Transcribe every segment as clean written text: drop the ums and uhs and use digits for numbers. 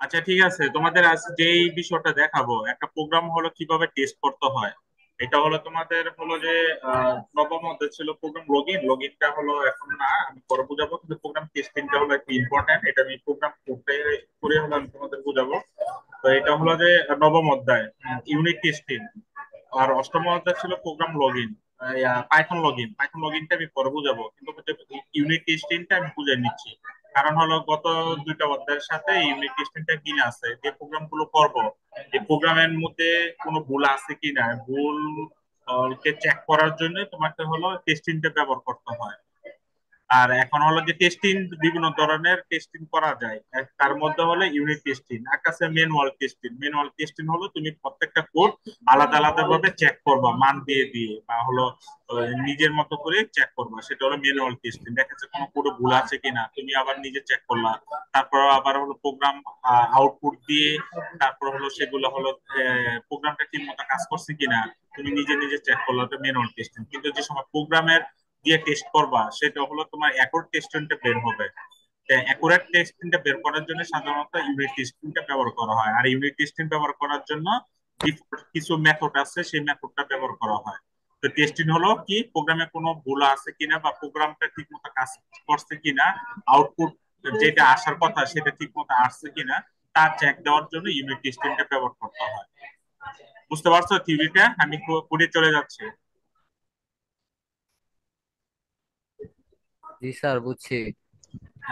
আচ্ছা ঠিক আছে, তোমাদের আজ যেই বিষয়টা দেখাবো, একটা প্রোগ্রাম হলো কিভাবে টেস্ট করতে হয়। এটা হলো তোমাদের হলো যে নবম অধ্যায় ছিল প্রোগ্রাম লগইনটা হলো এখন না, আমি পরে বুঝাবো, কিন্তু প্রোগ্রাম টেস্টিংটা হলো একটু ইম্পর্টেন্ট। এটা আমি প্রোগ্রাম করতে করে হলো আমি তোমাদের বুঝাবো। তো এটা হলো যে নবম অধ্যায় ইউনিট টেস্টিং। আর অষ্টম অধ্যায় ছিল প্রোগ্রাম লগইন, পাইথন লগইনটা আমি পরে বুঝাবো, কিন্তু ইউনিট টেস্টিংটা আমি বুঝে নিচ্ছি। কারণ হলো গত দুইটা অধ্যায়ের সাথে ইউনিট টেস্টিংটা কিনে আছে, যে প্রোগ্রাম গুলো করবো এই প্রোগ্রামের মধ্যে কোনো ভুল আছে কিনা, ভুল কে চেক করার জন্য তোমাকে হলো টেস্টিংটা ব্যবহার করতে হয়। আর এখন হলো যে টেস্টিং, বিভিন্ন ধরনের টেস্টিং করা যায়, তার মধ্যে হলো ইউনিট টেস্টিং, একটা আছে ম্যানুয়াল টেস্টিং। ম্যানুয়াল টেস্টিং হলো তুমি প্রত্যেকটা কোড আলাদা আলাদা ভাবে চেক করবা, মান দিয়ে দিয়ে বা হলো নিজের মতো করে চেক করবা, সেটা হলো ম্যানুয়াল টেস্টিং। দেখা যাচ্ছে কোনো কোডে ভুল আছে কিনা, তুমি আবার নিজে চেক করলা। তারপর আবার হলো প্রোগ্রাম আউটপুট দিয়ে, তারপর হলো সেগুলো হলো প্রোগ্রামটা ঠিক মতো কাজ করছে কিনা তুমি নিজে নিজে চেক করলা, তো ম্যানুয়াল টেস্টিং। কিন্তু যে সময় প্রোগ্রামের দিয়ে টেস্ট করবা, সেটা হলো তোমার অ্যাকুরেট টেস্টিংটা বের হবে। অ্যাকুরেট টেস্টিংটা বের করার জন্য সাধারণত ইউনিট টেস্টিংটা ব্যবহার করা হয়। আর ইউনিট টেস্টিং ব্যবহার করার জন্য ডিফল্ট কিছু মেথড আছে, সেই মেথডটা ব্যবহার করা হয়। তো টেস্টিং হলো কি, প্রোগ্রামে কোনো ভুল আছে কিনা বা প্রোগ্রামটা ঠিক মতো কাজ করছে কিনা, আউটপুট যেটা আসার কথা সেটা ঠিক মতো আসছে কিনা, তা চেক দেওয়ার জন্য ইউনিট টেস্টিংটা ব্যবহার করতে হয়। বুঝতে পারছো থিওরিটা? আমি কোডে চলে যাচ্ছি। জি স্যার, বুঝছি।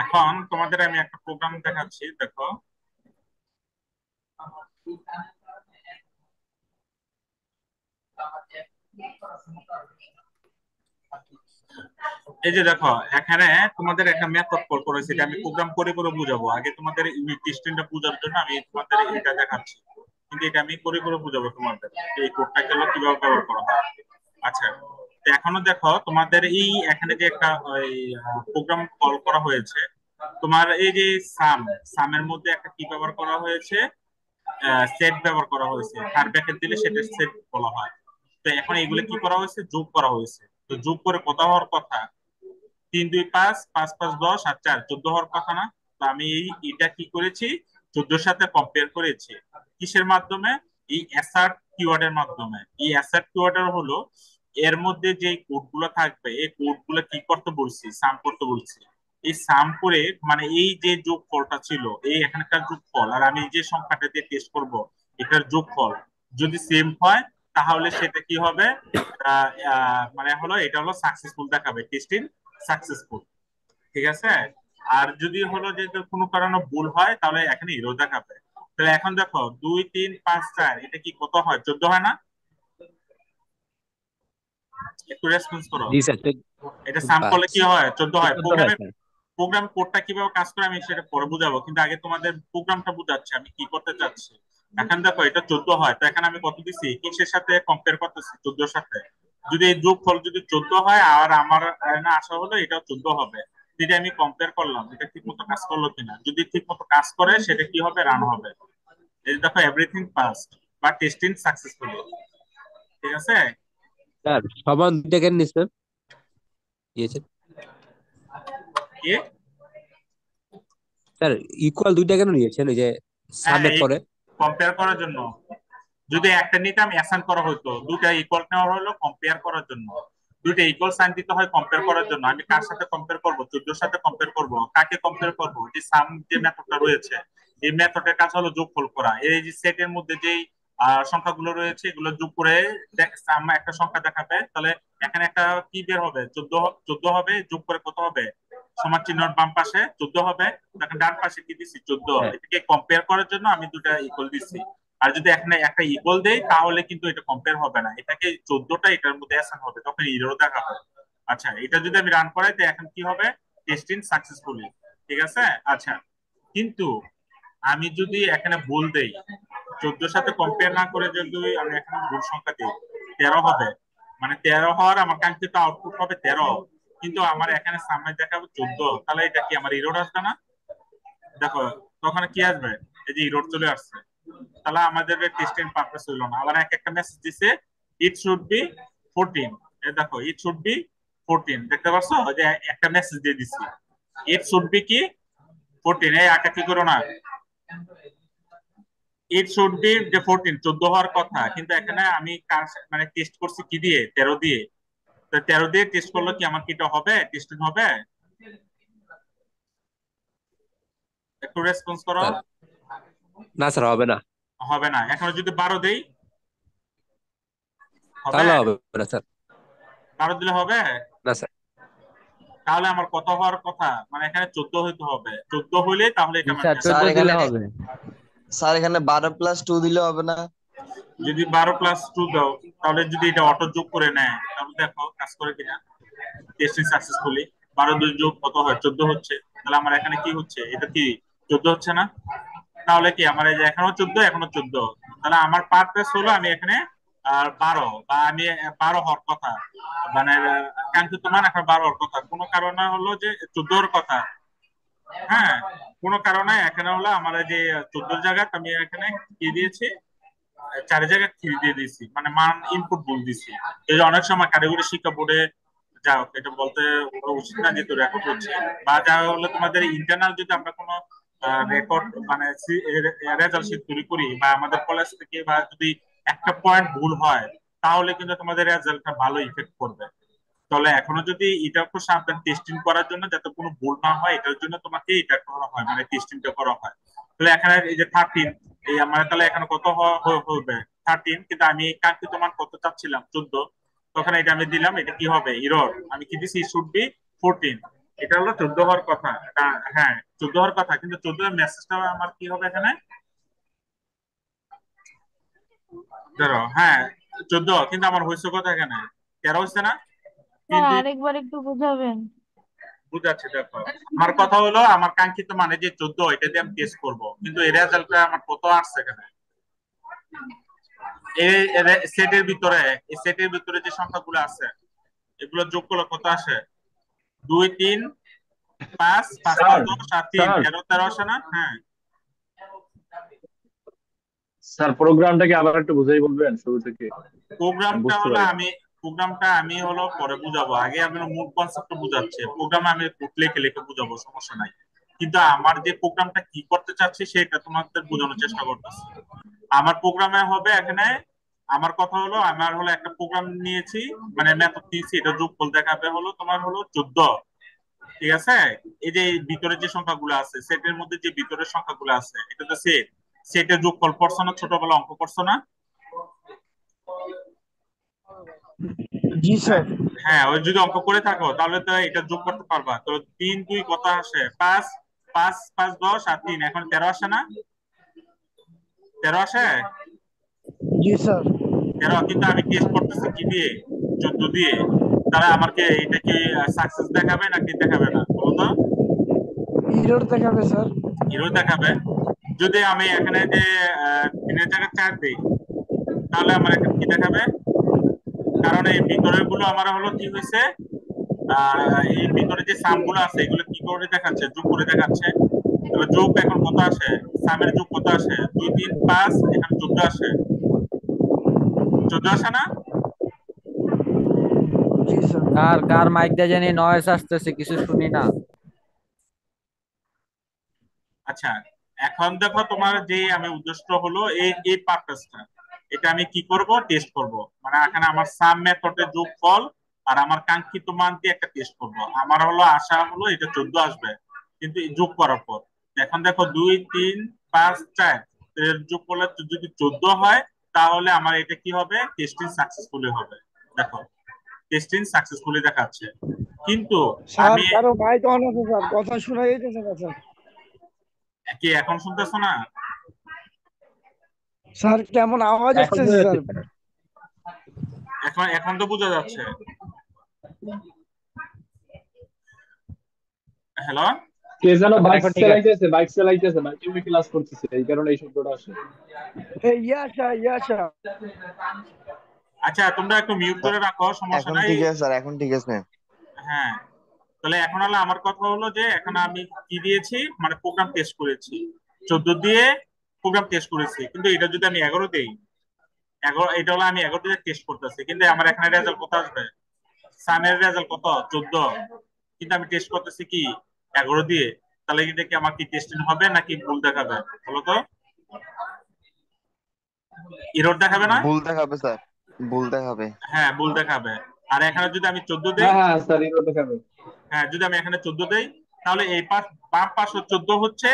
এখন তোমাদের আমি একটা প্রোগ্রাম দেখাচ্ছি, দেখো। এই যে দেখো, এখানে তোমাদের একটা মেথড কল করেছে, এটা আমি প্রোগ্রাম করে করে বুঝাবো। আগে তোমাদের ইউনিট টেস্টিংটা বোঝার জন্য আমি তোমাদের এটা দেখাচ্ছি, কিন্তু এটা আমি করে করে বুঝাবো তোমাদের, এই কোডটা গেল কিভাবে ব্যবহার করা হয়। আচ্ছা, তো এখনো দেখো তোমাদের এই এখানে যে একটা প্রোগ্রাম কল করা হয়েছে, তোমার এই যে সাম, সামের মধ্যে একটা কি ব্যবহার করা হয়েছে, সেট ব্যবহার করা হয়েছে, তার ব্র্যাকেট দিলে সেটা সেট বলা হয়। তো এখন এগুলো কি করা হয়েছে, যোগ করা হয়েছে। তো যোগ করে কত হওয়ার কথা? 3 2 5, 5 5 10 আর 4 14 হওয়ার কথা না? তো আমি এটা কি করেছি, 14-র সাথে কম্পেয়ার করেছি। কিসের মাধ্যমে? এই অ্যাসার্ট কিওয়ার্ডের মাধ্যমে। এই অ্যাসার্ট কিওয়ার্ডের হলো এর মধ্যে যে কোড গুলো থাকবে, এই কোড গুলো কি করতে বলছি, সাম করতে বলছি। এই সাম করে, মানে এই যে যোগফলটা ছিল, এই এখানকার যোগফল আর আমি যে সংখ্যাটা দিয়ে টেস্ট করব, এটার যোগফল যদি সেম হয়, তাহলে সেটা কি হবে, মানে হলো এটা হলো সাকসেসফুল দেখাবে, টেস্টিং সাকসেসফুল। ঠিক আছে? আর যদি হলো যে কোনো কারণে ভুল হয়, তাহলে এখানে হিরো দেখাবে। তাহলে এখন দেখো 2 3 5 4, এটা কি কত হয়, 14 হয় না? একটু রেসপন্স করো। জি স্যার, এটা সাম করলে 5 কি হয়, 14 হয়। 14 হয় প্রোগ্রামের স্যার। প্রোগ্রাম কোডটা কিভাবে কাজ করে আমি সেটা পরে বুঝাবো, কিন্তু আগে তোমাদের প্রোগ্রামটা বুঝাচ্ছি আমি কি করতে চাচ্ছি। এখন দেখো এটা 14 হয়, তো এখানে আমি কত দিছি, কিসের সাথে কম্পেয়ার করতেছি, 14-র সাথে। যদি এই যোগফল যদি 14 হয়, আর আমার না আশা হলো এটাও 14 হবে, যদি আমি কম্পেয়ার করলাম এটা ঠিক মতো কাজ করলো কিনা, যদি ঠিক মতো কাজ করে সেটা কি হবে, রান হবে। এই যে দেখো, এভরিথিং পাসড বা টেস্টিং সাকসেসফুলি। ঠিক আছে? স্যার সমান দুইটা কেন নিছেন, দিয়েছেন? কি? স্যার ইকুয়াল দুইটা কেন নিয়েছেন ওই যে হ্যাঁ, সামের এই পরে? কম্পেয়ার করার জন্য। যদি একটা নিতাম অ্যাসাইন করা হতো, দুটা ইকুয়াল নেওয়া হলো কম্পেয়ার করার জন্য। দুইটা ইকুয়াল সাইন দিতে হয় কম্পেয়ার করার জন্য। আমি কার সাথে কম্পেয়ার করব, 14-র সাথে কম্পেয়ার করব, কাকে কম্পেয়ার করব, যে সাম যে মেথডটা রয়েছে, এই মেথডের কাজ হলো যোগফল করা। এই যে সেটের মধ্যে যেই সংখ্যাগুলো রয়েছে, এগুলো যোগ করে সাম একটা সংখ্যা দেখাবে, তাহলে এখানে একটা কি বের হবে, 14। 14 হবে, যোগ করে কত হবে, সমান চিহ্নর বাম পাশে 14 হবে, তখন ডান পাশে কি দিচ্ছি, 14। হ্যাঁ এটাকে কম্পেয়ার করার জন্য আমি দুটা ইকুয়াল দিচ্ছি। আর যদি এখানে একটা ইকুয়াল দেই, তাহলে কিন্তু এটা কম্পেয়ার হবে না, এটাকে 14টা এটার মধ্যে অ্যাসাইন হবে, তখন ইরো দেখাবে। আচ্ছা, এটা যদি আমি রান করাই, তো এখন কি হবে, টেস্টিং সাকসেসফুলি। ঠিক আছে? আচ্ছা, কিন্তু আমি যদি এখানে ভুল দেই, 14-র সাথে কম্পেয়ার না করে যদি আমি এখানে ভুল সংখ্যা দিই, 13 হবে, মানে 13 হওয়ার আমার কাঙ্ক্ষিত আউটপুট হবে 13, কিন্তু আমার এখানে সামনে দেখাবে 14, তাহলে এটা কি আমার ইরোড আসবে না? দেখো, তখন কি আসবে, এই যে ইরোড চলে আসছে। তাহলে আমাদের টেস্টিং পারপাস হইলো না। আবার এক একটা মেসেজ দিছে, ইট শুড বি 14। এই দেখো, ইট শুড বি 14, দেখতে পাচ্ছ যে একটা মেসেজ দিয়ে দিছি, ইট শুড বি কি 14। এই আঁকা কি করো না, ইট শুড বি যে 14 14 হওয়ার কথা, কিন্তু এখানে আমি মানে টেস্ট করছি কি দিয়ে, 13 দিয়ে। তো 13 দিয়ে টেস্ট করলে কি আমার কি এটা হবে, টেস্টিং হবে? একটু রেসপন্স করো। স্যার না স্যার, হবে না। হবে না। এখন যদি 12 দেই, হবে? তাহলে হবে না স্যার। 12 দিলে হবে? না স্যার। তাহলে আমার কত হওয়ার কথা, মানে এখানে 14 হইতে হবে, 14 হইলে তাহলে জি এটা স্যার, ম্যাচ 14 হবে। স্যার দিলে এখানে হবে। স্যার এখানে 12+2 দিলে হবে না? যদি 12+2 দাও, তাহলে যদি এটা অটো যোগ করে নেয়, তাহলে দেখো কাজ করে কিনা। টেস্টিং সাকসেসফুলি 12 2 যোগ কত হয়, 14 হচ্ছে। তাহলে আমার এখানে কি হচ্ছে, এটা কি 14 হচ্ছে না? তাহলে কি আমার এই যে এখনো 14, এখনো 14, তাহলে আমার পারপাস হলো আমি এখানে 12, বা আমি 12 হওয়ার কথা, মানে কাঙ্ক্ষিত মান এখন 12 হওয়ার কথা, কোনো কারণে হলো যে 14 কথা। হ্যাঁ, কোনো কারণে এখানে হলো আমার এই যে 14 জায়গায় আমি এখানে কি দিয়েছি, 4 জায়গায় 3 দিয়ে দিয়েছি, মানে মান ইনপুট ভুল দিছি। এই যে অনেক সময় কারিগরি শিক্ষা বোর্ডে, যাও এটা বলতে উচিত না যেহেতু রেকর্ড হচ্ছে, বা যা হলো তোমাদের ইন্টারনাল যদি আমরা কোনো রেকর্ড মানে রেজাল্ট শিট তৈরি করি, বা আমাদের কলেজ থেকে বা যদি একটা পয়েন্ট ভুল হয়, তাহলে কিন্তু তোমাদের রেজাল্টটা ভালো ইফেক্ট করবে। তাহলে এখনো যদি এটা একটু সাবধান, টেস্টিং করার জন্য যাতে কোনো ভুল না হয়, এটার জন্য তোমাকে এটা করা হয়, মানে টেস্টিংটা করা হয়। তাহলে এখানে এই যে 13, এই আমার তাহলে এখানে কত হবে, 13, কিন্তু আমি কাঙ্ক্ষিত মান কত চাচ্ছিলাম, 14। তখন এটা আমি দিলাম, এটা কি হবে, ইরর। আমি কি দিছি, শুড বি 14, এটা হলো 14 হওয়ার কথা। হ্যাঁ, 14 হওয়ার কথা, কিন্তু 14 এর মেসেজটা আমার কি হবে এখানে, ধরো হ্যাঁ 14, কিন্তু আমার হয়েছে কথা এখানে 13 হচ্ছে না। তিন স্যার দুই আরেকবার একটু বুঝাবেন? বুঝাচ্ছি, দেখো আমার কথা হলো আমার কাঙ্ক্ষিত মানে যে 14, এটা দিয়ে আমি টেস্ট করবো, কিন্তু এই রেজাল্টটা আমার কত আসছে এখানে, এই সেটের ভিতরে, এই সেটের ভিতরে যে সংখ্যাগুলো আছে, এগুলো যোগ করলে কত আসে, 2 3 5 5 5 স্যার 10 আর 3 স্যার 13 13 আসে না? হ্যাঁ। স্যার প্রোগ্রামটাকে আবার একটু বুঝাই বলবেন শুরু থেকে? আমি প্রোগ্রামটা বুঝতে হলো পারি না। আমি হলো পরে বুঝাবো, আগে আমি মূল কনসেপ্টটা বুঝাচ্ছি। প্রোগ্রামে আমি লিখে লিখে বুঝাবো, সমস্যা নাই। কিন্তু আমার যে প্রোগ্রামটা কি করতে চাচ্ছি সেটা তোমাদের বোঝানোর চেষ্টা করতেছি। আমার প্রোগ্রামে হবে এখানে, আমার কথা হলো আমার হলো একটা প্রোগ্রাম নিয়েছি, মানে মেথড নিয়েছি, এটা যোগফল দেখাবে হলো তোমার হলো 14। ঠিক আছে? এই যে ভিতরে যে সংখ্যাগুলো আছে, সেটের মধ্যে যে ভিতরের সংখ্যাগুলো আছে, এটা তো সেটের যোগফল পড়ছো না, ছোটবেলা অঙ্ক করছো না? জি হ্যাঁ। স্যার। হ্যাঁ, ওই যদি অঙ্ক করে থাকো তাহলে তো এটা যোগ করতে পারবা। তো 3 2 কত আসে, 5 5 5 10 আর 3 এখন 13 আসে না? 13 আসে? জি স্যার। 13, কিন্তু আমি টেস্ট করতেছি কি দিয়ে, 14 দিয়ে। তাহলে আমাকে এটা কি সাকসেস দেখাবে নাকি দেখাবে না, বলো তো? এরর দেখাবে স্যার। হিরো দেখাবে। যদি আমি এখানে যে 3 এর জায়গায় 4 দিই, তাহলে আমার এখানে কি দেখাবে, কারণ এই ভিতরের গুলো আমার হলো কি হয়েছে, এই ভিতরে যে সাম গুলো আছে এগুলো কি করে দেখাচ্ছে, যোগ করে দেখাচ্ছে। তাহলে যোগ এখন কত আসে, সামের যোগ কত আসে, 2 3 5, এখানে 14 আসে। 14 আসে না? জি স্যার। কার কার মাইক দিয়ে জানি নয়েজ আসতেছে, কিছু শুনি না। আচ্ছা, এখন দেখো তোমার যে আমি উদ্দেশ্য হলো এই এই পারপাসটা, এটা আমি কি করব, টেস্ট করব। মানে এখানে আমার সাম মেথডে যোগফল আর আমার কাঙ্ক্ষিত মান দিয়ে একটা টেস্ট করব। আমার হলো আশা হলো এটা 14 আসবে, কিন্তু এই যোগ করার পর এখন দেখো 2 3 5 4 এর যোগ করলে যদি 14 হয়, তাহলে আমার এটা কি হবে, টেস্টিং সাকসেসফুলি হবে। দেখো টেস্টিং সাকসেসফুলি দেখাচ্ছে, কিন্তু স্যার আমি কারো মাইক অন আছে স্যার, কথা শোনা যাইতেছে না স্যার। কি এখন শুনতেছো না? স্যার কেমন আওয়াজ এখন আসতেছে বোঝা স্যার। যাচ্ছে স্যার। এখন এখন তো বোঝা যাচ্ছে। হ্যালো। কে যেন আচ্ছা, বাইক এখন ঠিক আছে। চালাইতেছে, বাইকে ক্লাস করতেছে, এই কারণে এই শব্দটা আসে। এই ইয়াশা ইয়াশা। আচ্ছা, তোমরা একটু মিউট করে রাখো, সমস্যা এখন নাই। ঠিক আছে স্যার, এখন ঠিক আছে। হ্যাঁ, তাহলে এখন হলো আমার কথা হলো যে এখন আমি কি দিয়েছি, মানে প্রোগ্রাম টেস্ট করেছি 14 দিয়ে, প্রোগ্রাম টেস্ট করেছি, কিন্তু এটা যদি আমি 11 দেই, 11, এটা হলো আমি 11 দিয়ে টেস্ট করতেছি, কিন্তু আমার এখানে রেজাল্ট কত আসবে, সামের রেজাল্ট কত, 14, কিন্তু আমি টেস্ট করতেছি কি 11 দিয়ে। তাহলে এটা কি আমার কি টেস্টিং হবে নাকি ভুল দেখাবে, বলো তো? এরর দেখাবে না? ভুল দেখাবে স্যার, ভুল দেখাবে। হ্যাঁ, ভুল দেখাবে। আর এখানে যদি আমি 14 দেই, হ্যাঁ হ্যাঁ স্যার, এরও দেখাবে। হ্যাঁ যদি আমি এখানে 14 দেই, তাহলে এই পাশ বাম পাশে 14 হচ্ছে,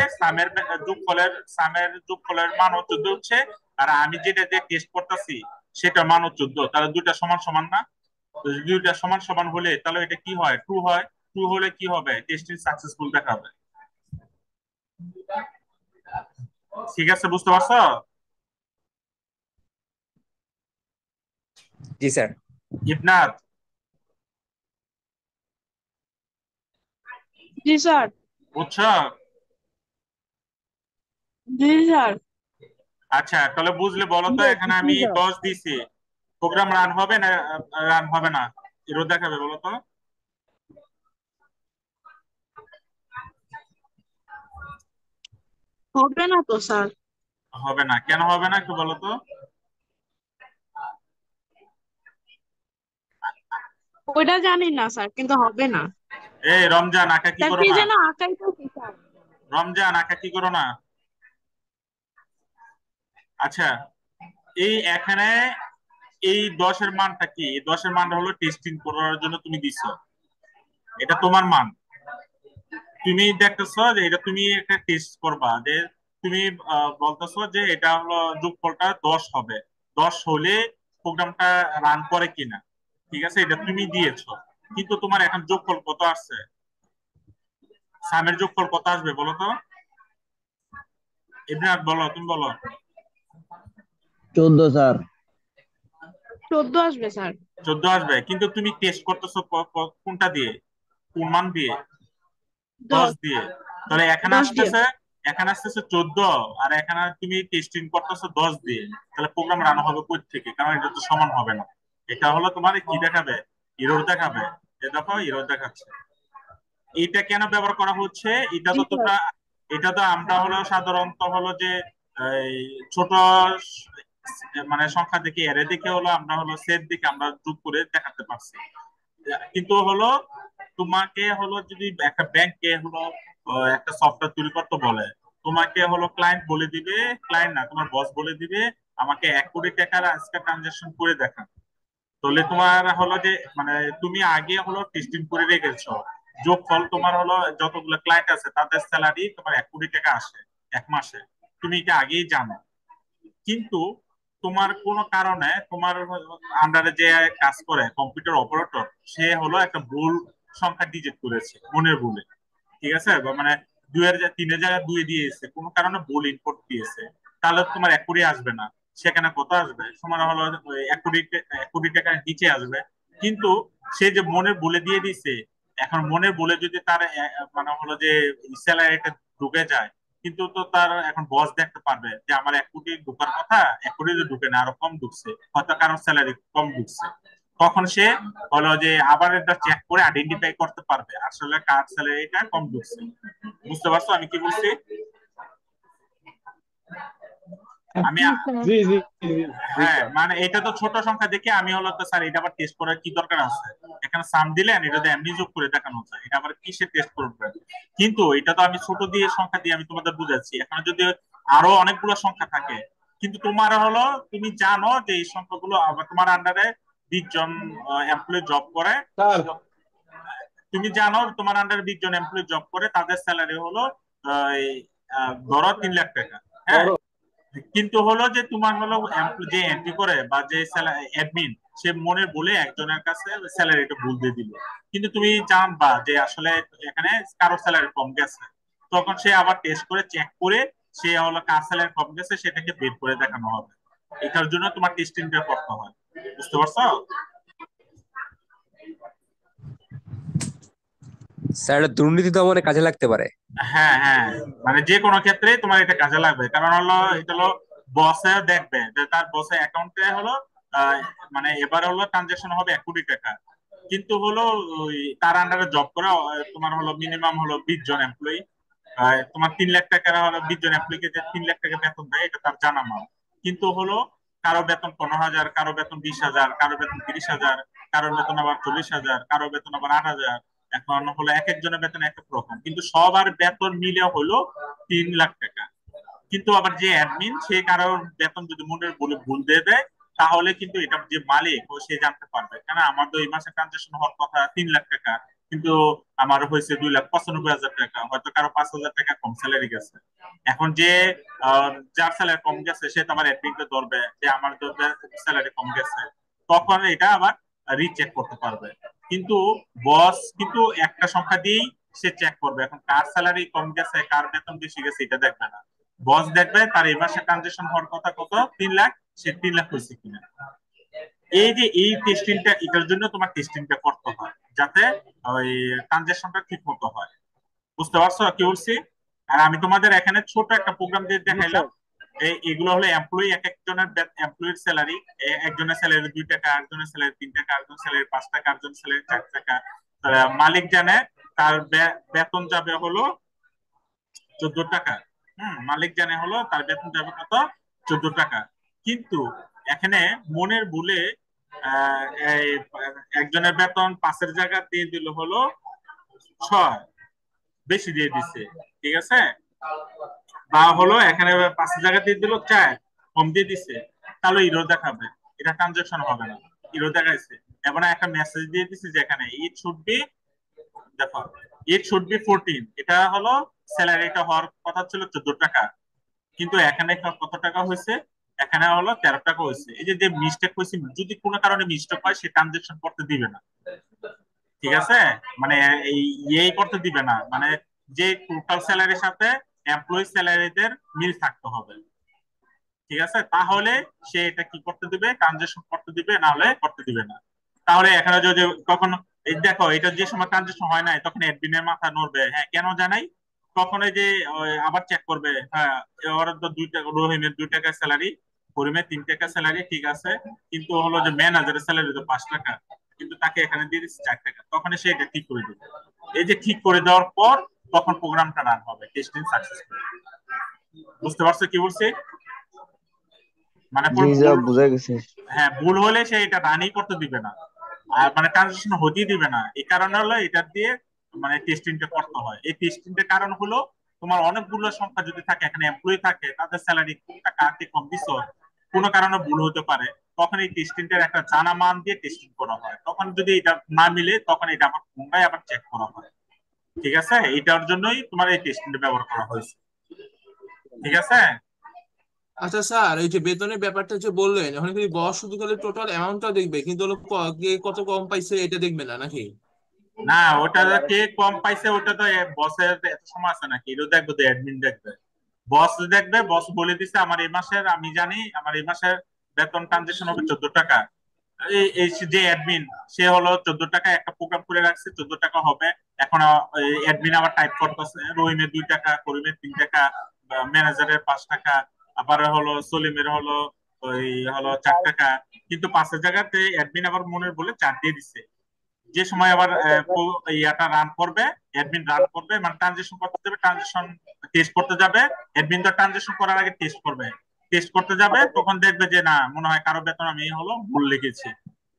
যোগফলের মানও 14 হচ্ছে, আর আমি যেটা দিয়ে টেস্ট করতেছি সেটা মানও 14। তাহলে দুইটা সমান সমান না? তো দুইটা সমান সমান হলে তাহলে এটা কি হয়? ট্রু হয়। ট্রু হলে কি হবে? টেস্টিং সাকসেসফুল দেখাবে। ঠিক আছে, বুঝতে পারছো? জি স্যার। ইবনাথ, জি স্যার। বুঝছো? জি স্যার। আচ্ছা, তাহলে বুঝলে বলো তো, এখানে জি আমি স্যার। 10 দিছি, প্রোগ্রাম রান হবে না? রান হবে না? এরর দেখাবে বলো তো? হবে না তো স্যার। হবে না? কেন হবে না একটু বলো তো? ওইটা জানি না স্যার, কিন্তু হবে না। এই রমজান, আঁকা কি স্যার করো কি না? যেন আঁকাইতেছি স্যার। রমজান, আঁকা কি করো না? আচ্ছা, এই এখানে এই 10-এর মানটা কি? এই 10-এর মানটা হলো টেস্টিং করার জন্য তুমি দিছো, এটা তোমার মান। তুমি দেখতেছো যে এটা তুমি একটা টেস্ট করবা, যে তুমি বলতেছো যে এটা হলো যোগফলটা 10 হবে, 10 হলে প্রোগ্রামটা রান করে কিনা। ঠিক আছে, এটা তুমি দিয়েছো, কিন্তু তোমার এখন যোগফল কত আসছে? সামের যোগফল কত আসবে বলো তো? ইবনাথ বলো, তুমি বলো। 14 স্যার। 14 আসবে স্যার। 14 আসবে, কিন্তু তুমি টেস্ট করতেছো কোনটা দিয়ে? কোন মান দিয়ে? 10 10। দিয়ে। তাহলে এখানে 10 দিয়ে। আসতেছে, এখানে আসতেছে 14, আর এখানে তুমি টেস্টিং করতেছো 10 দিয়ে। তাহলে প্রোগ্রাম রান হবে কই থেকে? কারণ এটা তো সমান হবে না। এটা হলো তোমার কি দেখাবে? এরর দেখাবে। এ দেখো, এরর দেখাচ্ছে। এটা কেন ব্যবহার করা হচ্ছে? এটা জি তো স্যার। তোমরা, এটা তো আমরা হলো সাধারণত হলো যে এই ছোট মানে সংখ্যা দেখে, এরে দেখে হলো আমরা হলো সেট দেখে আমরা যোগ করে দেখাতে পারছি। কিন্তু হলো তোমাকে হলো যদি একটা ব্যাংকে হলো একটা সফটওয়্যার তৈরি করতে বলে, তোমাকে হলো ক্লায়েন্ট বলে দিবে, ক্লায়েন্ট না, তোমার বস বলে দিবে আমাকে 1 কোটি টাকার আজকে ট্রানজাকশন করে দেখান। তাহলে তোমার হলো যে মানে তুমি আগে হলো টেস্টিং করে রেখেছো, যোগফল তোমার হলো যতগুলো ক্লায়েন্ট আছে তাদের স্যালারি তোমার 1 কোটি টাকা আসে 1 মাসে, তুমি এটা আগেই জানো। কিন্তু তোমার কোনো কারণে তোমার আন্ডারে যে কাজ করে কম্পিউটার অপারেটর, সে হলো একটা ভুল সংখ্যা ডিজিট করেছে মনের ভুলে। ঠিক আছে, বা মানে 3-এর জায়গায় 2 দিয়েছে, কোনো কারণে ভুল ইনপুট দিয়েছে, তাহলে তোমার 1 কোটি আসবে না। সেখানে কত আসবে? তোমার হলো 1 কোটি টাকার নিচে আসবে। কিন্তু সে যে মনের ভুলে দিয়ে দিছে, এখন মনের ভুলে যদি তার মানে হলো যে স্যালারিটা ঢুকে যায়, কিন্তু তো তার এখন বস দেখতে পারবে যে আমার 1 কোটি ঢুকার কথা, 1 কোটি তো ঢুকে না, আরো কম ঢুকছে, হয়তো কারণ স্যালারি কম ঢুকছে। তখন সে হলো যে আবার এটা চেক করে আইডেন্টিফাই করতে পারবে আসলে কার স্যালারিটা কম ঢুকছে। বুঝতে পারছো আমি কি বলছি? আমি জি জি জি জি হ্যাঁ, স্যার। মানে এটা তো ছোট সংখ্যা দেখে আমি হলো তো স্যার এটা আবার টেস্ট করার কি দরকার আছে? এখানে সাম দিলেন, এটা দিয়ে এমনি যোগ করে দেখানো যায়, এটা আবার কিসে টেস্ট করবেন? কিন্তু এটা তো আমি ছোট দিয়ে সংখ্যা দিয়ে আমি তোমাদের বুঝাচ্ছি। এখানে যদি আরো অনেকগুলো সংখ্যা থাকে, কিন্তু তোমার হলো তুমি জানো যে এই সংখ্যাগুলো আবার তোমার আন্ডারে 20 জন এমপ্লয়ি জব করে, স্যার তুমি জানো তোমার আন্ডারে 20 জন এমপ্লয়ি জব করে, তাদের স্যালারি হলো এই, ধরো 3 লাখ টাকা। হ্যাঁ, বড়। কিন্তু হলো যে তোমার হলো যে এন্ট্রি করে বা যে অ্যাডমিন, সে মনে বলে একজনের কাছে স্যালারিটা ভুল দিয়ে দিল, কিন্তু তুমি জানবা যে আসলে এখানে কারো স্যালারি কম গেছে। তখন সে আবার টেস্ট করে চেক করে সে হলো কার স্যালারি কম গেছে সেটাকে বের করে দেখানো হবে। এটার জন্য তোমার টেস্টিংটা করতে হয়। বুঝতে পারছো? স্যার এটা দুর্নীতি দমনে কাজে লাগতে পারে। হ্যাঁ হ্যাঁ, মানে যে কোনো ক্ষেত্রে তোমার এটা কাজে লাগবে, কারণ হলো এটা হলো বসে দেখবে যে তার বসে অ্যাকাউন্টে হলো আহ, মানে এবার হলো ট্রানজাকশন হবে 1 কোটি টাকা, কিন্তু হলো ওই তার আন্ডারে জব করে তোমার হলো মিনিমাম হলো 20 জন এমপ্লয়ি, তোমার 3 লাখ টাকা হলো 20 জন এমপ্লয়িকে যে 3 লাখ টাকা বেতন দেয় এটা তার জানা না। কিন্তু হলো কারো বেতন 15,000, কারো বেতন 20,000, কারো বেতন 30,000, কারো বেতন আবার 40,000, কারো বেতন আবার 8,000। এখন হলো এক একজনের বেতন এক এক রকম, কিন্তু সবার বেতন মিলে হলো 3 লাখ টাকা। কিন্তু আবার যে অ্যাডমিন সে কারোর বেতন যদি মনের বলে ভুল দিয়ে দেয়, তাহলে কিন্তু এটা যে মালিক ও সে জানতে পারবে। কারণ আমার তো এই মাসে ট্রানজাকশন হওয়ার কথা 3 লাখ টাকা, কিন্তু আমার হয়েছে 2,95,000 টাকা, হয়তো কারো 5,000 টাকা কম স্যালারি গেছে। এখন যে যার স্যালারি কম গেছে সে তো আমার অ্যাডমিনকে ধরবে যে আমার তো স্যালারি কম গেছে, তখন এটা আবার রিচেক করতে পারবে। কিন্তু বস কিন্তু একটা সংখ্যা দিয়েই সে চেক করবে। এখন কার স্যালারি কম গেছে কার বেতন বেশি গেছে এটা দেখবে না। বস দেখবে তার এই মাসে ট্রানজেকশন হওয়ার কথা কত, 3 লাখ, সে 3 লাখ হয়েছে কিনা। এই যে এই টেস্টিংটা, এটার জন্য তোমার টেস্টিংটা করতে হয় যাতে ওই ট্রানজেকশনটা ঠিক মতো হয়। বুঝতে পারছো কি বলছি? আর আমি তোমাদের এখানে ছোট একটা প্রোগ্রাম দিয়ে জি দেখাইলাম। স্যার। এগুলো হলো এমপ্লয়ি, এক একজনের এমপ্লয়ির স্যালারি। একজনের স্যালারি 2 টাকা, একজনের স্যালারি 3 টাকা, একজনের স্যালারি 5 টাকা, একজনের স্যালারি 4 টাকা। মালিক জানে তার বেতন যাবে হলো 14 টাকা। মালিক জানে হলো তার বেতন যাবে কত, 14 টাকা। কিন্তু এখানে মনের ভুলে এই একজনের বেতন 5-এর জায়গা দিয়ে দিল হলো 6, বেশি দিয়ে দিছে, ঠিক আছে? বা হলো এখানে 5-এর জায়গা দিয়ে দিল 4, কম দিয়ে দিছে, তাহলে ইরো দেখাবে, এটা ট্রানজাকশন হবে না। ইরো দেখাইছে, এবার একটা মেসেজ দিয়ে দিছে যেখানে ইট শুড বি, দেখো ইট শুড বি 14, এটা হলো স্যালারিটা হওয়ার কথা ছিল 14 টাকা, কিন্তু এখানে কত টাকা হয়েছে, এখানে হলো 13 টাকা হয়েছে। এই যে যে মিস্টেক হয়েছে, যদি কোনো কারণে মিস্টেক হয় সে ট্রানজেকশন করতে দিবে না, ঠিক আছে? মানে এই ইয়েই করতে দিবে না, মানে যে টোটাল স্যালারির সাথে এমপ্লয়ি স্যালারিদের মিল থাকতে হবে, ঠিক আছে? তাহলে সে এটা কি করতে দিবে, ট্রানজেকশন করতে দিবে, না হলে করতে দিবে না। তাহলে এখানে যদি তখন এই দেখো এটা যে সময় ট্রানজেকশন হয় নাই তখন অ্যাডমিনের মাথা নড়বে, হ্যাঁ কেন জানাই। তখন এই যে আবার চেক করবে, হ্যাঁ ওর তো 2 টাকা, রহিমের 2 টাকা স্যালারি, করিমের 3 টাকা স্যালারি, ঠিক আছে, কিন্তু হলো যে ম্যানেজারের স্যালারি তো 5 টাকা, কিন্তু তাকে এখানে দিয়ে দিচ্ছে 4 টাকা, তখন সে এটা ঠিক করে দিবে। এই যে ঠিক করে দেওয়ার পর তখন প্রোগ্রামটা রান হবে, টেস্টিং সাকসেসফুল। বুঝতে পারছো কি বলছি? মানে জি যা বুঝা গেছে। হ্যাঁ, ভুল হলে সে এটা রানই করতে দিবে না, আর মানে ট্রানজিশন হতেই দিবে না। এই কারণে হলো এটা দিয়ে মানে টেস্টিংটা করতে হয়। এই টেস্টিংটার কারণ হলো তোমার অনেকগুলো সংখ্যা যদি থাকে, এখানে এমপ্লয়ি থাকে, তাদের স্যালারি কোনটা কাকে কম দিছো, কোনো কারণে ভুল হতে পারে, তখন এই টেস্টিংটার একটা জানা মান দিয়ে টেস্টিং করা হয়। তখন যদি এটা না মিলে তখন এটা আবার পুনরায় আবার চেক করা হয়, ঠিক আছে? এটার জন্যই তোমার এই টেস্টিংটা ব্যবহার করা হয়েছে, ঠিক আছে? আচ্ছা স্যার, এই যে বেতনের ব্যাপারটা যে বললেন, এখন কি বস শুধু খালি টোটাল অ্যামাউন্টটা দেখবে, কিন্তু হলো কে কত কম পাইছে এটা দেখবে না নাকি? না, ওটা কে কম পাইছে ওটা তো বসের এত সময় আছে নাকি, এটা দেখবে তো অ্যাডমিন দেখবে। বস দেখবে, বস বলে দিছে আমার এই মাসের, আমি জানি আমার এই মাসের বেতন ট্রানজেকশন হবে 14 টাকা। এই যে অ্যাডমিন সে হলো 14 টাকা একটা প্রোগ্রাম করে রাখছে, 14 টাকা হবে। এখন অ্যাডমিন আবার টাইপ করতেছে রহিমের 2 টাকা, করিমের 3 টাকা, ম্যানেজারের 5 টাকা, আবার হলো সলিমের হলো ওই হলো 4 টাকা, কিন্তু 5-এর জায়গাতে অ্যাডমিন আবার মনের বলে 4 দিয়ে দিছে। যে সময় আবার ইয়াটা রান করবে, অ্যাডমিন রান করবে, মানে ট্রানজেকশন করতে যাবে, ট্রানজেকশন টেস্ট করতে যাবে, অ্যাডমিন তো ট্রানজেকশন করার আগে টেস্ট করবে, টেস্ট করতে যাবে, তখন দেখবে যে না মনে হয় কারো বেতন আমি হলো ভুল লিখেছি।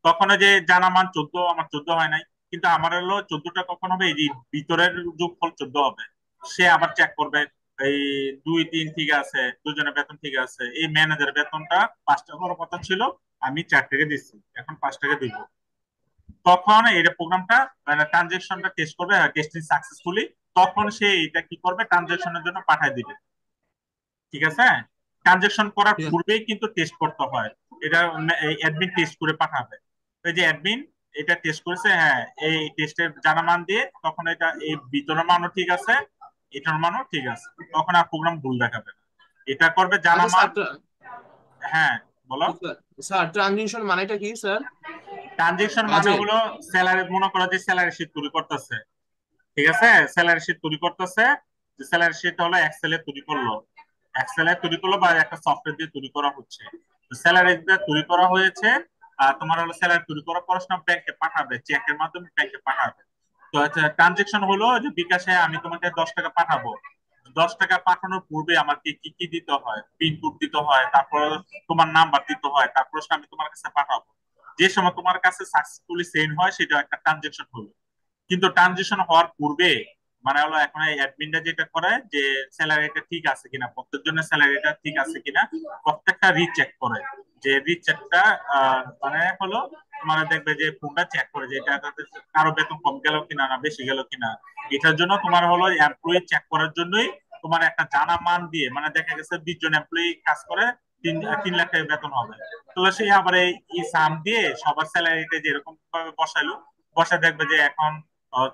তখন ওই যে জানা মান 14, আমার 14 হয় নাই, কিন্তু আমার হলো 14টা কখন হবে, এই যে ভিতরের যোগফল 14 হবে। সে আবার চেক করবে এই 2-3 ঠিক আছে, দুজনের বেতন ঠিক আছে, এই ম্যানেজারের বেতনটা 5 টাকা হওয়ার কথা ছিল, আমি 4 টাকা দিচ্ছি, এখন 5 টাকা দিব। তখন এই প্রোগ্রামটা মানে ট্রানজেকশনটা টেস্ট করবে, টেস্টিং সাকসেসফুলি, তখন সে এটা কি করবে, ট্রানজেকশনের জন্য পাঠিয়ে দিবে, ঠিক আছে? ট্রানজেকশন করার ঠিক আছে। পূর্বেই কিন্তু টেস্ট করতে হয়, এটা অ্যাডমিন টেস্ট করে পাঠাবে। এই যে অ্যাডমিন এটা টেস্ট করেছে, হ্যাঁ এই টেস্টের জানা মান দিয়ে, তখন এটা এই ভিতরের মানও ঠিক আছে, এটার মানও ঠিক আছে, তখন আর প্রোগ্রাম ভুল দেখাবে না। এটা করবে জানা আচ্ছা মান। স্যার, হ্যাঁ বলো। স্যার ট্রানজিশন মানেটা কি স্যার? ট্রানজেকশন মানে বাজেট? হলো স্যালারি, মনে করো যে স্যালারি শিট তৈরি করতেছে, ঠিক আছে? স্যালারি শিট তৈরি করতেছে, যে স্যালারি শিট হলো এক্সেল এ তৈরি করলো, এক্সেল এ তৈরি করলো বা একটা সফটওয়্যার দিয়ে তৈরি করা হচ্ছে, স্যালারি তৈরি করা হয়েছে। আর তোমার হলো স্যালারি তৈরি করা পড়াশোনা ব্যাংকে পাঠাবে, চেকের মাধ্যমে ব্যাংকে পাঠাবে। তো ট্রানজেকশন হলো যে বিকাশে আমি তোমাকে 10 টাকা পাঠাবো, 10 টাকা পাঠানোর পূর্বে আমাকে কি কি দিতে হয়, পিনকোড দিতে হয়, তারপর তোমার নাম্বার দিতে হয়, তারপর আমি তোমার কাছে পাঠাবো। যে সময় তোমার কাছে সাকসেসফুলি সেন্ড হয় সেটা একটা ট্রানজেকশন হলো। কিন্তু ট্রানজিশন হওয়ার পূর্বে মানে হলো এখন এই অ্যাডমিনটা যেটা করে যে স্যালারিটা ঠিক আছে কিনা, প্রত্যেকজনের স্যালারিটা ঠিক আছে কিনা প্রত্যেকটা রিচেক করে। যে রিচেকটা মানে হলো মানে দেখবে যে ফোনটা চেক করে যে এটা কারো বেতন কম গেল কিনা না বেশি গেল কিনা। এটার জন্য তোমার হলো এমপ্লয়ি চেক করার জন্যই তোমার একটা জানা মান দিয়ে, মানে দেখা গেছে 20 জন এমপ্লয়ি কাজ করে 3 লাখ টাকা বেতন হবে, তাহলে সে আবার এই সাম দিয়ে সবার স্যালারিটা যেরকম ভাবে বসাইলো, বসে দেখবে যে এখন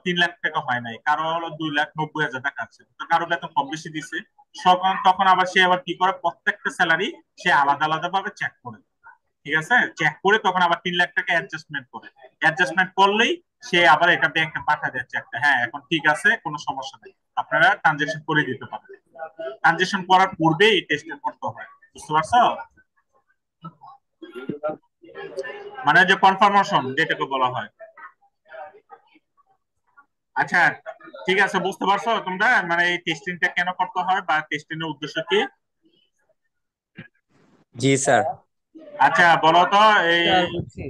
3 লাখ টাকা হয় নাই, কারো হলো 2,90,000 টাকা আছে, তো কারো বেতন কম বেশি দিছে। তখন আবার সে আবার কি করে প্রত্যেকটা স্যালারি সে আলাদা আলাদা ভাবে চেক করে। ঠিক আছে, চেক করে তখন আবার 3 লাখ টাকা অ্যাডজাস্টমেন্ট করে, অ্যাডজাস্টমেন্ট করলেই সে আবার এটা ব্যাংকে পাঠা দিচ্ছে একটা, হ্যাঁ এখন ঠিক আছে কোনো সমস্যা নেই, আপনারা ট্রানজেকশন করে দিতে পারেন। ট্রানজেকশন করার পূর্বেই টেস্ট করতে হয়, বুঝতে পারছো? মানে যে কনফার্মেশন যেটাকে বলা হয়। আচ্ছা ঠিক আছে, বুঝতে পারছো তোমরা মানে এই টেস্টিংটা কেন করতে হয় বা টেস্টিং এর উদ্দেশ্য কি? জি স্যার। আচ্ছা বলো তো এই, স্যার বুঝছি।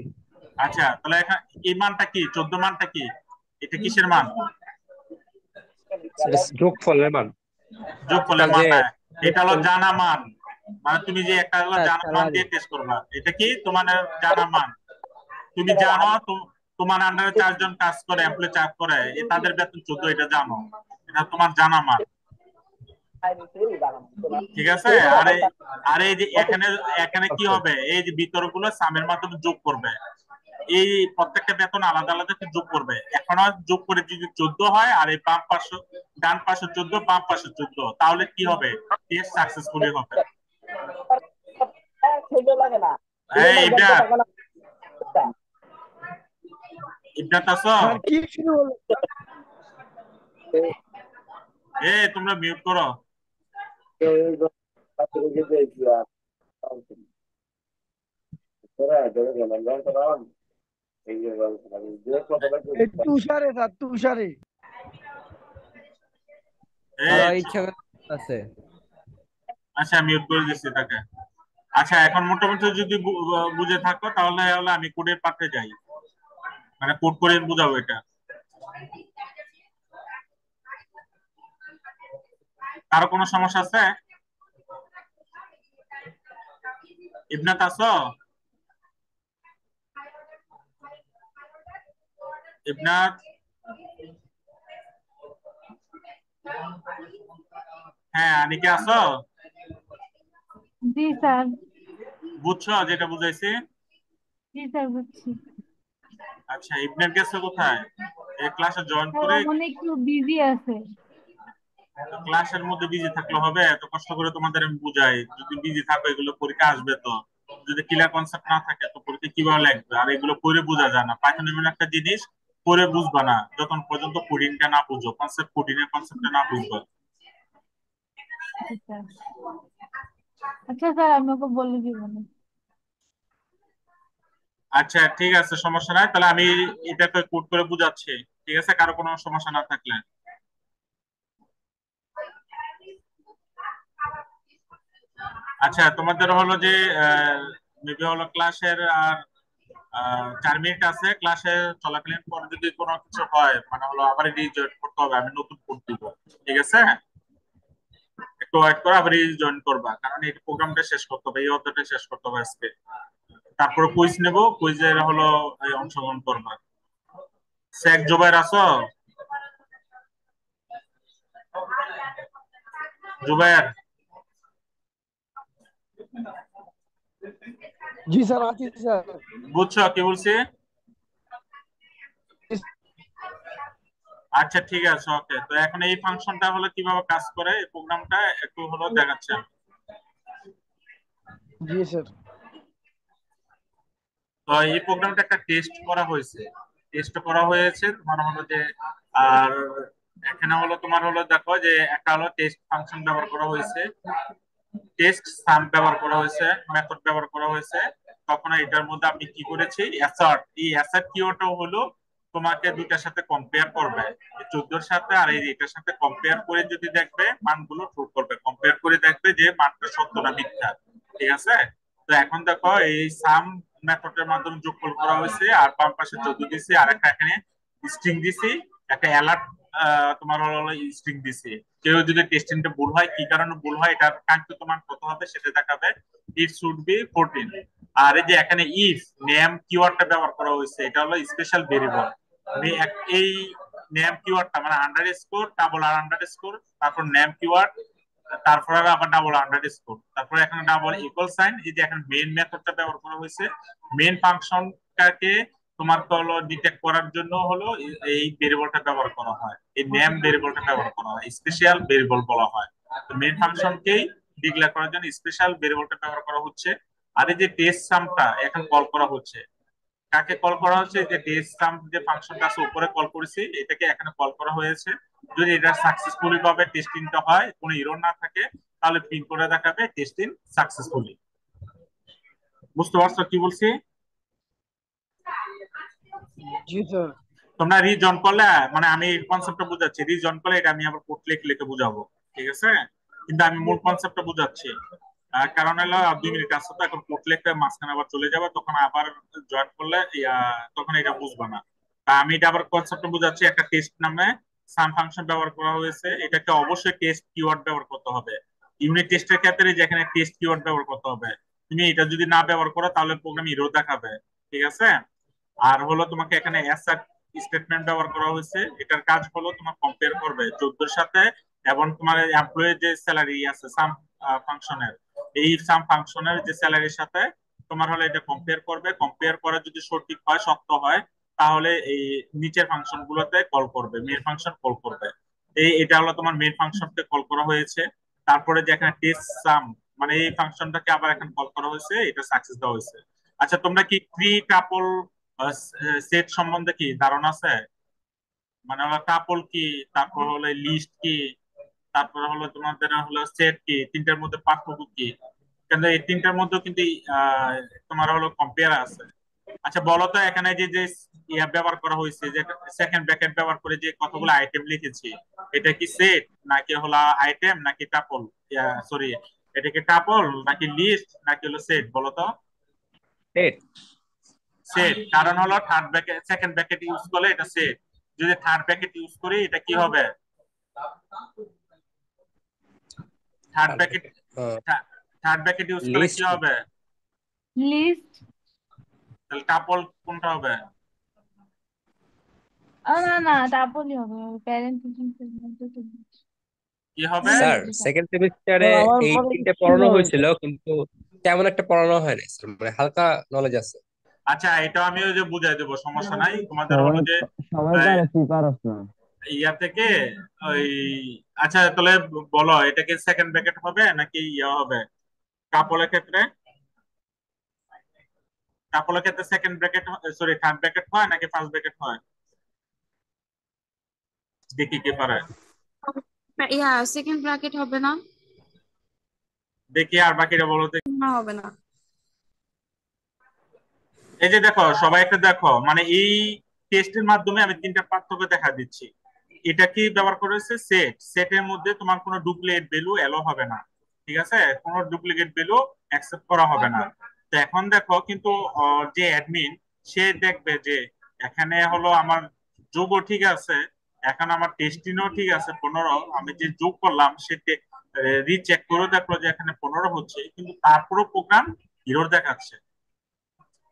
আচ্ছা তাহলে এখন এই মানটা কি, 14 মানটা কি, এটা কিসের মান? যোগফলের মান। যোগফলের যে মানটা, এটা হলো জানা মান। মানে তুমি যে একটা হলো স্যার জানা মান স্যালারি। দিয়ে টেস্ট করবা, এটা কি তোমার জানা মান। তুমি জানো তোমার আন্ডারে 4 জন কাজ করে, এমপ্লয়ি কাজ করে, তাদের বেতন 14, এটা জানো, এটা তোমার জানা মান। ঠিক আছে, আর এই যে এখানে এখানে কি হবে, এই যে বিতরগুলো সামের মাধ্যমে যোগ করবে, এই প্রত্যেকটা বেতন আলাদা আলাদা যোগ করবে, এখনো যোগ করে যদি 14 হয় আর এই বাম পাশে ডান পাশে 14 বাম পাশে 14, তাহলে কি হবে, টেস্ট সাকসেসফুলি হবে। এই ইবরাত, ইবরাত আছো? স্যার কি শুরু হলো? এই তোমরা মিউট করো। এই তুষারে স্যার তুষারে। এই আর ইচ্ছা আছে। আচ্ছা মিউট করে দিচ্ছি তাকে। আচ্ছা এখন মোটামুটি যদি বুঝে থাকো তাহলে হলো আমি কোডের পাঠে যাই, মানে কোড করে বুঝাবো এটা। কারো কোনো সমস্যা আছে? ইবনাত আছো? ইবনাত, হ্যাঁ আনিকে আছো? জি স্যার। বুঝছো যেটা বুঝাইছি? জি স্যার বুঝছি। আচ্ছা ইবনাত গেছে কোথায়? এই ক্লাসে জয়েন স্যার করে, ও মনে একটু বিজি আছে। ক্লাসের মধ্যে বিজি থাকলে হবে? এত কষ্ট করে তোমাদের আমি বুঝাই, যদি বিজি থাকো এগুলো পরীক্ষা আসবে তো, যদি ক্লিয়ার কনসেপ্ট না থাকে তো পরীক্ষা কিভাবে লাগবে? আর এগুলো পড়ে বোঝা যায় না, পাইথন এমন একটা জিনিস পড়ে বুঝবা না যতক্ষণ পর্যন্ত কোডিংটা না বুঝো, কোডিং এর কনসেপ্টটা না বুঝবা। আচ্ছা আচ্ছা স্যার আমি ওকে বলে দিব না। আচ্ছা ঠিক আছে, সমস্যা নাই, তাহলে আমি এটাকে কোড করে বুঝাচ্ছি, ঠিক আছে, কারো কোনো সমস্যা না থাকলে। আচ্ছা তোমাদের হলো যে মেবি হলো ক্লাসের আর 4 মিনিট আছে, ক্লাসে চলাকালীন পরে যদি কোনো কিছু হয় মানে হলো আবার রিজয়েন করতে হবে, আমি নতুন কোড দিব, ঠিক আছে, একটু ওয়েট করে আবার রিজয়েন করবা, কারণ এই প্রোগ্রামটা শেষ করতে হবে, এই অধ্যায়টা শেষ করতে হবে আজকে, তারপরে কুইজ নেব, কুইজের হলো অংশগ্রহণ করবা। শেখ জুবাইর আছো? জুবাইর, জি স্যার আছি স্যার। বুঝছো কি বলছি? আচ্ছা ঠিক আছে, ওকে, তো এখন এই ফাংশনটা হলো কিভাবে কাজ করে, এই প্রোগ্রামটা একটু হলো দেখাচ্ছি আমি। জি স্যার। তো এই প্রোগ্রামটা একটা টেস্ট করা হয়েছে, টেস্ট করা হয়েছে তোমার হলো যে, আর এখানে হলো তোমার হলো দেখো যে একটা হলো টেস্ট ফাংশন ব্যবহার করা হয়েছে, টেস্ট সাম ব্যবহার করা হয়েছে, মেথড ব্যবহার করা হয়েছে। তখন এটার মধ্যে আমি কি করেছি, অ্যাসার্ট, এই অ্যাসার্ট কিওয়ার্ডটা হলো তোমাকে দুইটার সাথে কম্পেয়ার করবে, 14 সাথে আর এই এটার সাথে কম্পেয়ার করে যদি দেখবে মানগুলো ট্রু করবে, কম্পেয়ার করে দেখবে যে মানটা সত্য না মিথ্যা, ঠিক আছে। তো এখন দেখো এই সাম মেথডের মাধ্যমে যোগফল করা হয়েছে, আর বাম পাশে 14 দিছি, আর একটা এখানে স্ট্রিং দিছি, একটা অ্যালার্ট তোমার হলো স্ট্রিং দিছি, কেউ যদি টেস্টিংটা ভুল হয়, কি কারণে ভুল হয়, এটার কাঙ্ক্ষিত মান কত হবে সেটা দেখাবে, ইট শুড বি 14। আর এই যে এখানে ইফ নেম কিওয়ার্ডটা ব্যবহার করা হয়েছে, এটা হলো স্পেশাল ভেরিয়েবল। এই নেম কিওয়ার্ডটা মানে আন্ডারস্কোর, ডাবল আর আন্ডারস্কোর, তারপর নেম কিওয়ার্ড, তারপর আবার ডাবল আন্ডারস্কোর, তারপর এখানে ডাবল ইকুয়াল সাইন। এই যে এখানে মেইন মেথডটা ব্যবহার করা হয়েছে, মেইন ফাংশনটাকে তোমার হলো ডিটেক্ট করার জন্য হলো এই ভেরিয়েবলটা ব্যবহার করা হয়, এই নেম ভেরিয়েবলটা ব্যবহার করা হয়, স্পেশাল ভেরিয়েবল বলা হয়। তো মেইন ফাংশনকেই ডিক্লেয়ার করার জন্য স্পেশাল ভেরিয়েবলটা ব্যবহার করা হচ্ছে। আর এই যে টেস্ট সামটা এখন কল করা হচ্ছে, কাকে কল করা হচ্ছে, যে টেস্ট সাম যে ফাংশনটা আছে উপরে কল করেছি, এটাকে এখানে কল করা হয়েছে। যদি এটা সাকসেসফুলি ভাবে টেস্টিংটা হয়, কোনো এরর না থাকে, তাহলে প্রিন্ট করে দেখাবে টেস্টিং সাকসেসফুলি। বুঝতে পারছো কি বলছি? জি স্যার। তোমরা রিজন করলে, মানে আমি কনসেপ্টটা বুঝাচ্ছি, রিজন করলে এটা আমি আবার কোড লিখে লিখে বুঝাবো, ঠিক আছে? কিন্তু আমি মূল কনসেপ্টটা বুঝাচ্ছি। কারণ হলো 2 মিনিট আসছে তো, এখন কোড লিখতে মাঝখানে আবার চলে যাবে, তখন আবার জয়েন করলে তখন এটা বুঝবে না। আমি এটা আবার কনসেপ্টটা বুঝাচ্ছি। একটা টেস্ট নামে সাম ফাংশন ব্যবহার করা হয়েছে, এটাকে অবশ্যই টেস্ট কিওয়ার্ড ব্যবহার করতে হবে। ইউনিট টেস্টের ক্ষেত্রে যেখানে টেস্ট কিওয়ার্ড ব্যবহার করতে হবে, তুমি এটা যদি না ব্যবহার করো তাহলে প্রোগ্রাম এরর দেখাবে, ঠিক আছে? আর হলো তোমাকে এখানে অ্যাসার্ট স্টেটমেন্ট ব্যবহার করা হয়েছে, এটার কাজ হলো তোমার কম্পেয়ার করবে 14 সাথে, এবং তোমার এমপ্লয়ি যে স্যালারি আছে সাম ফাংশনের, এই সাম ফাংশনের যে স্যালারির সাথে তোমার হলো এটা কম্পেয়ার করবে। কম্পেয়ার করে যদি সঠিক হয়, সত্য হয়, তাহলে এই নিচের ফাংশন গুলোতে কল করবে, মেইন ফাংশন কল করবে। এটা হলো তোমার মেইন ফাংশনকে কল করা হয়েছে। তারপরে যে এখানে টেস্ট সাম, মানে এই ফাংশনটাকে আবার এখানে কল করা হয়েছে, এটা সাকসেস দেওয়া হয়েছে। আচ্ছা, তোমরা কি ট্রি টাপল সেট সম্বন্ধে কি ধারণা আছে? মানে হলো টাপল কি, তারপর হলো লিস্ট কি, তারপর হলো তোমাদের হলো সেট কি, তিনটার মধ্যে পার্থক্য কি? কিন্তু এই তিনটার মধ্যে কিন্তু তোমার হলো কম্পেয়ার আছে। আচ্ছা বলো তো, এখানে যে যে ব্যবহার করা হয়েছে, যে সেকেন্ড ব্র্যাকেট ব্যবহার করে যে কতগুলো আইটেম লিখেছি, এটা কি সেট নাকি হলো আইটেম নাকি টাপল, সরি, এটা কি টাপল নাকি লিস্ট নাকি হলো সেট, বলো তো? সেট। সেট, কারণ হলো third bracket second bracket use করলে এটা সেট, যদি থার্ড ব্র্যাকেট ইউজ করি এটা কি হবে? Third bracket, third bracket use করলে কি হবে? লিস্ট। তাহলে টাপল কোনটা হবে? না না, তারপরই হবে প্যারেন্ট কি হবে? স্যার সেকেন্ড সেমিস্টারে আমার এই পরে তিনটে কি পড়ানো হবে? হয়েছিল, কিন্তু তেমন একটা পড়ানো হয় না স্যার, মানে হালকা নলেজ আছে। আচ্ছা, এটা আমি ওই যে বুঝাই দেবো, সমস্যা নাই। তোমাদের হলো যে ইয়া থেকে ওই, আচ্ছা তাহলে বলো, এটা কি সেকেন্ড ব্র্যাকেট হবে নাকি ইয়া হবে? কাপলের ক্ষেত্রে, কাপলের ক্ষেত্রে second bracket, sorry third bracket হয় নাকি ফার্স্ট ব্র্যাকেট হয়? দেখি কে পারে। সেকেন্ড ব্র্যাকেট হবে না? দেখি আর বাকিরা বলো তো। না, হবে না। এই যে দেখো, সবাই একটা দেখো, মানে এই টেস্টের মাধ্যমে আমি তিনটা পার্থক্য দেখা দিচ্ছি। এটা কি ব্যবহার করেছে? সেট। সেটের মধ্যে তোমার কোনো ডুপ্লিকেট ভ্যালু এলো হবে না, ঠিক আছে? কোনো ডুপ্লিকেট ভ্যালু অ্যাকসেপ্ট করা হবে না। তো এখন দেখো, কিন্তু যে অ্যাডমিন, সে দেখবে যে এখানে হলো আমার যোগও ঠিক আছে, এখন আমার টেস্টিংও ঠিক আছে 15, আমি যে যোগ করলাম সে রিচেক করে দেখলো যে এখানে 15 হচ্ছে, কিন্তু তারপরও প্রোগ্রাম এরর দেখাচ্ছে।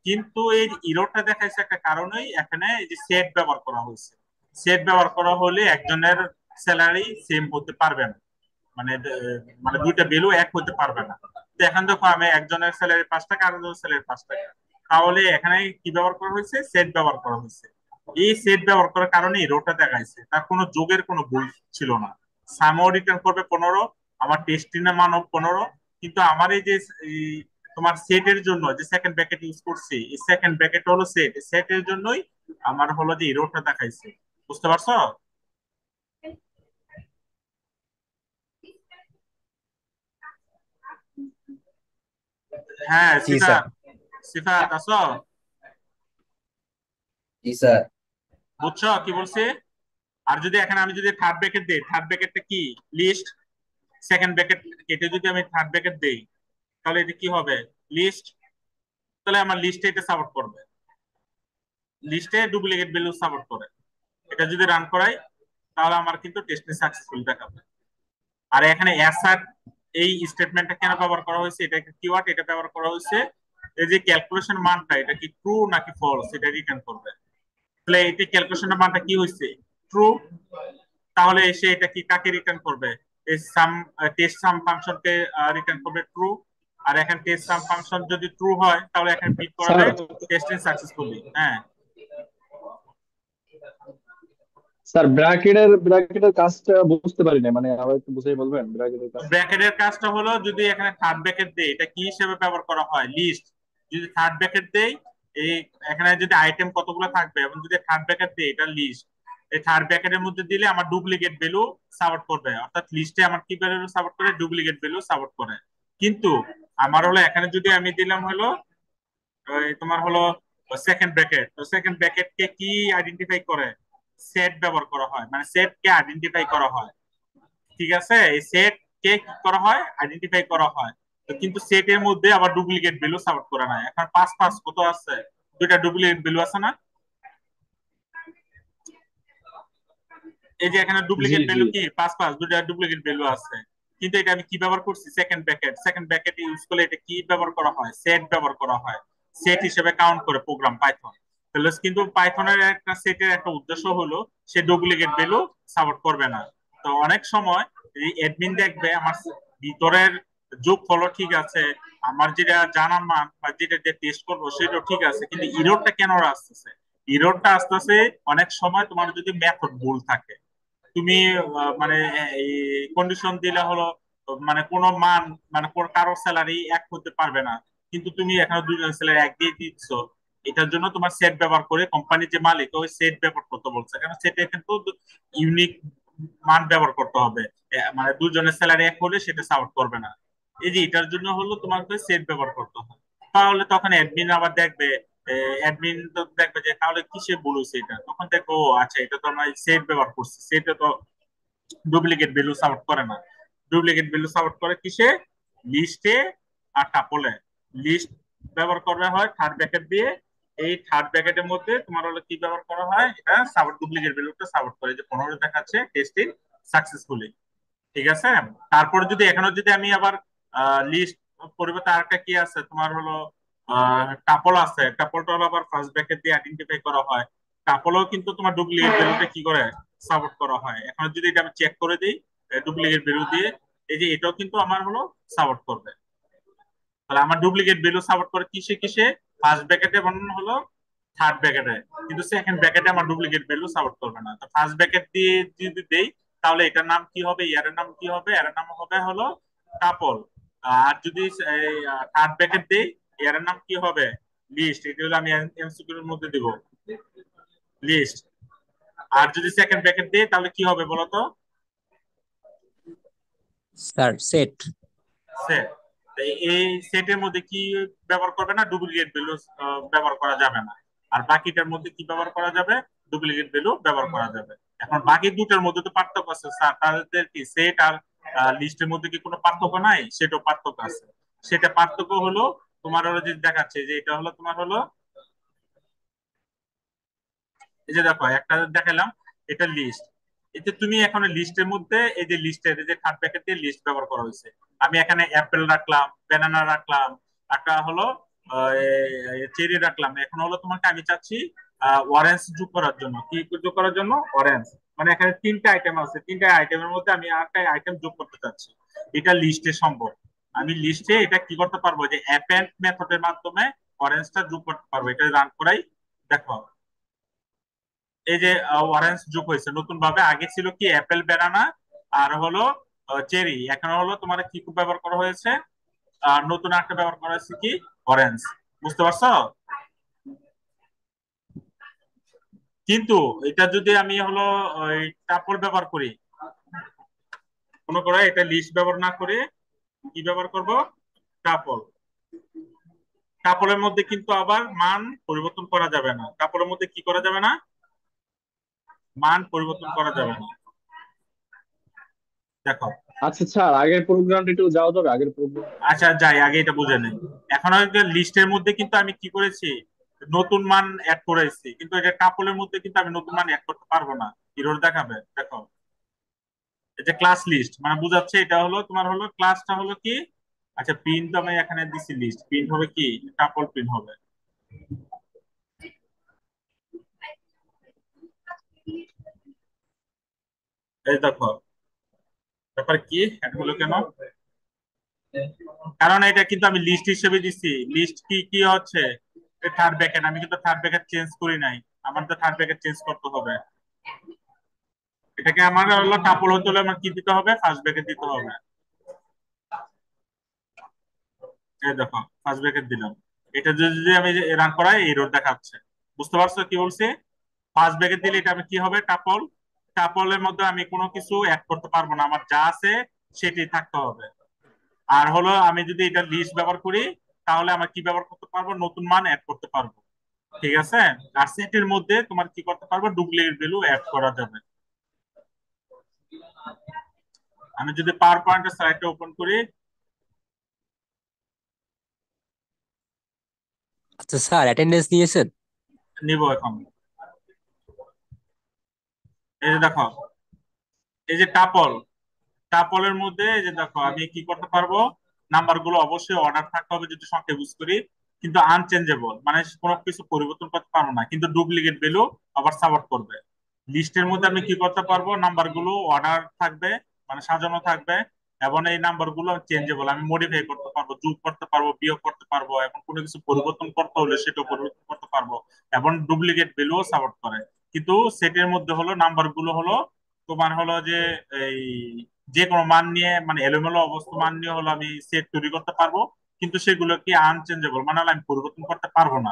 কিন্তু এই ইরোরটা দেখাইছে একটা কারণেই, এখানে এই যে সেট ব্যবহার করা হয়েছে। সেট ব্যবহার করা হলে একজনের স্যালারি সেম হতে পারবে না, মানে মানে দুইটা ভ্যালু এক হতে পারবে না। তো এখন দেখো, আমি একজনের স্যালারি 5 টাকা, আরেকজনের স্যালারি 5 টাকা, তাহলে এখানে কি ব্যবহার করা হয়েছে? সেট ব্যবহার করা হয়েছে। এই সেট ব্যবহার করার কারণে ইরোরটা দেখাইছে, তার কোনো যোগের কোনো ভুল ছিল না। সামও রিটার্ন করবে 15, আমার টেস্টিনের মানও 15, কিন্তু আমার এই যে তোমার সেটের জন্য যে সেকেন্ড ব্র্যাকেট ইউজ করছি, এই সেকেন্ড ব্র্যাকেট হলো সেট, সেটের জন্যই আমার হলো যে এররটা দেখাইছে। বুঝতে পারছো? হ্যাঁ, জি স্যার। সিফাত আছো? জি স্যার। বুঝছো কি বলছি? আর যদি এখানে আমি যদি থার্ড ব্র্যাকেট দেই, থার্ড ব্র্যাকেটটা কি? লিস্ট। সেকেন্ড ব্র্যাকেট কেটে যদি আমি থার্ড ব্র্যাকেট দেই, তাহলে এটা কি হবে? লিস্ট। তাহলে আমার লিস্টে এটা সাপোর্ট করবে, লিস্টে ডুপ্লিকেট ভ্যালু সাপোর্ট করে। এটা যদি রান করাই, তাহলে আমার কিন্তু টেস্টে সাকসেসফুল দেখাবে। আর এখানে অ্যাসার্ট এই স্টেটমেন্টটা কেন ব্যবহার করা হয়েছে, এটা একটা কিওয়ার্ড, এটা ব্যবহার করা হয়েছে এই যে ক্যালকুলেশন মানটা এটা কি ট্রু নাকি ফলস এটা রিটার্ন করবে। তাহলে এই ক্যালকুলেশনের মানটা কি হয়েছে, ট্রু, তাহলে এসে এটা কি কাকে রিটার্ন করবে, এই সাম টেস্ট সাম ফাংশনকে রিটার্ন করবে ট্রু। আর এখানে টেস্ট সাম ফাংশন যদি ট্রু হয় তাহলে এখানে প্রিন্ট স্যার করাবে টেস্টিং সাকসেসফুলি। হ্যাঁ স্যার ব্র্যাকেটের কাজটা বুঝতে পারি না, মানে আবার একটু বুঝিয়ে বলবেন ব্র্যাকেটের কাজ? ব্র্যাকেটের কাজটা হলো যদি এখানে থার্ড ব্র্যাকেট দেই এটা কি হিসেবে ব্যবহার করা হয়, লিস্ট। যদি থার্ড ব্র্যাকেট দেই এই এখানে যদি আইটেম কতগুলো থাকবে এবং যদি থার্ড ব্র্যাকেট দেই এটা লিস্ট, এই থার্ড ব্র্যাকেটের মধ্যে দিলে আমার ডুপ্লিকেট ভ্যালু সাপোর্ট করবে, অর্থাৎ লিস্টে আমার কি ভ্যালু সাপোর্ট করে, ডুপ্লিকেট ভ্যালু সাপোর্ট করে। কিন্তু আমার হলো এখানে যদি আমি দিলাম হলো তোমার হলো সেকেন্ড ব্র্যাকেট, তো সেকেন্ড ব্র্যাকেট কে কি আইডেন্টিফাই করে, সেট ব্যবহার করা হয়, মানে সেট কে আইডেন্টিফাই করা হয়। ঠিক আছে, এই সেট কে কি করা হয়, আইডেন্টিফাই করা হয়। তো কিন্তু সেট এর মধ্যে আবার ডুপ্লিকেট ভ্যালু সাপোর্ট করে না। এখন 5 5 কত আছে, দুইটা ডুপ্লিকেট ভ্যালু আছে না, এই যে এখানে জি ডুপ্লিকেট জি ভ্যালু কি 5 5 দুইটা ডুপ্লিকেট ভ্যালু আছে। কিন্তু এটা আমি কি ব্যবহার করছি, second bracket, second bracket use করলে এটা কি ব্যবহার করা হয়, সেট ব্যবহার করা হয়, সেট হিসেবে কাউন্ট করে প্রোগ্রাম পাইথন। তাহলে কিন্তু পাইথনের একটা সেটের একটা উদ্দেশ্য হলো সে ডুপ্লিকেট ভ্যালু সাপোর্ট করবে না। তো অনেক সময় এই অ্যাডমিন দেখবে আমার ভিতরের যোগফল ঠিক আছে, আমার যেটা জানা মান বা যেটা টেস্ট করবো সেটা ঠিক আছে, কিন্তু ইররটা কেন আসতেছে, ইররটা আসতেছে অনেক সময় তোমার যদি মেথড ভুল থাকে। তুমি মানে এই কন্ডিশন দিলে হলো মানে কোনো মান, মানে কোন কারো স্যালারি এক হতে পারবে না, কিন্তু তুমি এখানে দুজন স্যালারি এক দিয়ে দিচ্ছ। এটার জন্য তোমার সেট ব্যবহার করে কোম্পানির যে মালিক ওই সেট ব্যবহার করতে বলছে, কারণ সেটে কিন্তু ইউনিক মান ব্যবহার করতে হবে। মানে দুজনের স্যালারি এক হলে সেটা সাপোর্ট করবে না। এই যে এটার জন্য হলো তোমাকে সেট ব্যবহার করতে হবে। তাহলে তখন অ্যাডমিন আবার দেখবে, অ্যাডমিন তো দেখবে যে তাহলে কিসে ভুল হয়েছে, এটা তখন দেখবো ও আচ্ছা এটা তো আমরা সেট ব্যবহার করছি, সেটা তো ডুপ্লিকেট ভ্যালু সাপোর্ট করে না। ডুপ্লিকেট ভ্যালু সাপোর্ট করে কিসে, লিস্টে আর টাপলে। লিস্ট ব্যবহার করা হয় থার্ড ব্র্যাকেট দিয়ে, এই থার্ড ব্র্যাকেটের মধ্যে তোমার হলো কি ব্যবহার করা হয়, এটা সাপোর্ট ডুপ্লিকেট ভ্যালুটা সাপোর্ট করে, যে 15 দেখাচ্ছে টেস্টিং সাকসেসফুলি। ঠিক আছে, তারপর যদি এখানে যদি আমি আবার লিস্ট পরিবর্তে আরেকটা কি আছে তোমার হলো টাপল আছে, টাপলটা হলো আবার ফার্স্ট ব্র্যাকেট দিয়ে আইডেন্টিফাই করা হয়। টাপলও কিন্তু তোমার ডুপ্লিকেট ভ্যালুটা কি করে সাপোর্ট করা হয়। এখন যদি এটা আমি চেক করে দিই ডুপ্লিকেট ভ্যালু দিয়ে, এই যে এটাও কিন্তু আমার হলো সাপোর্ট করবে। তাহলে আমার ডুপ্লিকেট ভ্যালু সাপোর্ট করে কিসে কিসে, ফার্স্ট ব্র্যাকেটে বর্ণন হলো থার্ড ব্র্যাকেটে, কিন্তু সেকেন্ড ব্র্যাকেটে আমার ডুপ্লিকেট ভ্যালু সাপোর্ট করবে না। তো ফার্স্ট ব্র্যাকেট দিয়ে যদি দেই তাহলে এটার নাম কি হবে, ইয়ারের নাম কি হবে, এর নাম হবে হলো টাপল। আর যদি থার্ড ব্র্যাকেট দেই ইয়ারের নাম কি হবে, লিস্ট। এটা হলো আমি এমসিকিউ এর মধ্যে দিব লিস্ট। আর যদি সেকেন্ড ব্র্যাকেট দিই তাহলে কি হবে বলতো, স্যার সেট। সেট। এই সেটের মধ্যে কি ব্যবহার করবে না, ডুপ্লিকেট ভ্যালু ব্যবহার করা যাবে না। আর বাকিটার মধ্যে কি ব্যবহার করা যাবে, ডুপ্লিকেট ভ্যালু ব্যবহার করা যাবে। এখন বাকি দুটার মধ্যে তো পার্থক্য আছে স্যার, তাদের কি সেট আর লিস্টের মধ্যে কি কোনো পার্থক্য নাই, সেটাও পার্থক্য আছে। সেটা পার্থক্য হলো তোমার হলো যে দেখাচ্ছে যে এটা হলো তোমার হলো এই যে দেখো একটা দেখালাম এটা লিস্ট, এতে তুমি এখন লিস্টের মধ্যে এই যে লিস্টের যে থার্ড ব্র্যাকেট দিয়ে লিস্ট ব্যবহার করা হয়েছে, আমি এখানে অ্যাপেল রাখলাম, ব্যানানা রাখলাম, একটা হলো চেরি রাখলাম। এখন হলো তোমাকে আমি চাচ্ছি অরেঞ্জ যোগ করার জন্য, কি যোগ করার জন্য, অরেঞ্জ। মানে এখানে তিনটা আইটেম আছে, তিনটা আইটেমের মধ্যে আমি আরেকটা আইটেম যোগ করতে চাচ্ছি, এটা লিস্টে সম্ভব। আমি লিস্টে এটা কি করতে পারবো, যে অ্যাপেন্ড মেথডের মাধ্যমে অরেঞ্জটা যোগ করতে পারবো। এটা রান করাই দেখো, এই যে অরেঞ্জ যোগ হয়েছে নতুন ভাবে, আগে ছিল কি অ্যাপেল ব্যানানা আর হলো চেরি, এখন হলো তোমার কি ব্যবহার করা হয়েছে, আর নতুন একটা ব্যবহার করা হয়েছে কি অরেঞ্জ। বুঝতে পারছো? কিন্তু এটা যদি আমি হলো ওই টাপল ব্যবহার করি, মনে করো এটা লিস্ট ব্যবহার না করে কি ব্যবহার করব, টাপল। টাপলের মধ্যে কিন্তু আবার মান পরিবর্তন করা যাবে না, টাপলের মধ্যে কি করা যাবে না, মান পরিবর্তন করা যাবে না। দেখো আচ্ছা স্যার, আগের প্রোগ্রামটা একটু যাওয়া যাবে, আগের প্রোগ্রাম? আচ্ছা যাই, আগে এটা বুঝে নেই। এখন লিস্টের মধ্যে কিন্তু আমি কি করেছি, নতুন মান অ্যাড করেছি, কিন্তু এটা টাপলের মধ্যে কিন্তু আমি নতুন মান অ্যাড করতে পারবো না। এরর দেখাবে। দেখো এই যে ক্লাস লিস্ট মানে বুঝাচ্ছে এটা হলো তোমার হলো ক্লাসটা হলো কি। আচ্ছা প্রিন্ট আমি এখানে দিছি লিস্ট, প্রিন্ট হবে কি টাপল প্রিন্ট হবে। এই দেখো ব্যাপার কি এটা হলো কেন, কারণ এটা কিন্তু আমি লিস্ট হিসেবে দিছি। লিস্ট কি কি হচ্ছে থার্ড ব্র্যাকেট, আমি কিন্তু থার্ড ব্র্যাকেট চেঞ্জ করি নাই, আমার তো থার্ড ব্র্যাকেট চেঞ্জ করতে হবে। এটাকে আমার হলো টাপল হতে হলে আমার কি দিতে হবে, ফার্স্ট ব্র্যাকেট দিতে হবে। এই দেখো ফার্স্ট ব্র্যাকেট দিলাম। এটা যদি আমি রান করাই এরর দেখাচ্ছে। বুঝতে পারছো কি বলছি? ফার্স্ট ব্র্যাকেট দিলে এটা আমি কি হবে টাপল, টাপলের মধ্যে আমি কোনো কিছু অ্যাড করতে পারবো না, আমার যা আছে সেটি থাকতে হবে। আর হলো আমি যদি এটা লিস্ট ব্যবহার করি তাহলে আমার কি ব্যবহার করতে পারবো, নতুন মান অ্যাড করতে পারবো। ঠিক আছে। আর সেটের মধ্যে তোমার কি করতে পারবো, ডুপ্লিকেট ভ্যালু অ্যাড করা যাবে। আমি যদি পাওয়ার পয়েন্টের সাইটটা ওপেন করি, আচ্ছা স্যার, অ্যাটেন্ডেন্স নিয়েছেন? নিব এখন। এই যে দেখো এই যে টাপল, টাপলের মধ্যে এই যে দেখো আমি কি করতে পারবো, নাম্বার গুলো অবশ্যই অর্ডার থাকতে হবে যদি সংখ্যা ইউজ করি, কিন্তু আনচেঞ্জেবল মানে কোনো কিছু পরিবর্তন করতে পারবো না, কিন্তু ডুপ্লিকেট ভ্যালু আবার সাপোর্ট করবে। লিস্টের মধ্যে আমি কি করতে পারবো, নাম্বার গুলো অর্ডার থাকবে মানে সাজানো থাকবে, এবং এই নাম্বার গুলো চেঞ্জেবল, আমি মডিফাই করতে পারবো, যোগ করতে পারবো, বিয়োগ করতে পারবো, এখন কোনো কিছু পরিবর্তন করতে হলে সেটাও পরিবর্তন করতে পারবো, এবং ডুপ্লিকেট ভ্যালুও সাপোর্ট করে। কিন্তু সেটের মধ্যে হলো নাম্বার গুলো হলো তোমার হলো যে এই যে কোনো মান নিয়ে মানে এলোমেলো অবস্থা মান নিয়ে হলো আমি সেট তৈরি করতে পারবো, কিন্তু সেগুলো কি আনচেঞ্জেবল মানে হলো আমি পরিবর্তন করতে পারবো না।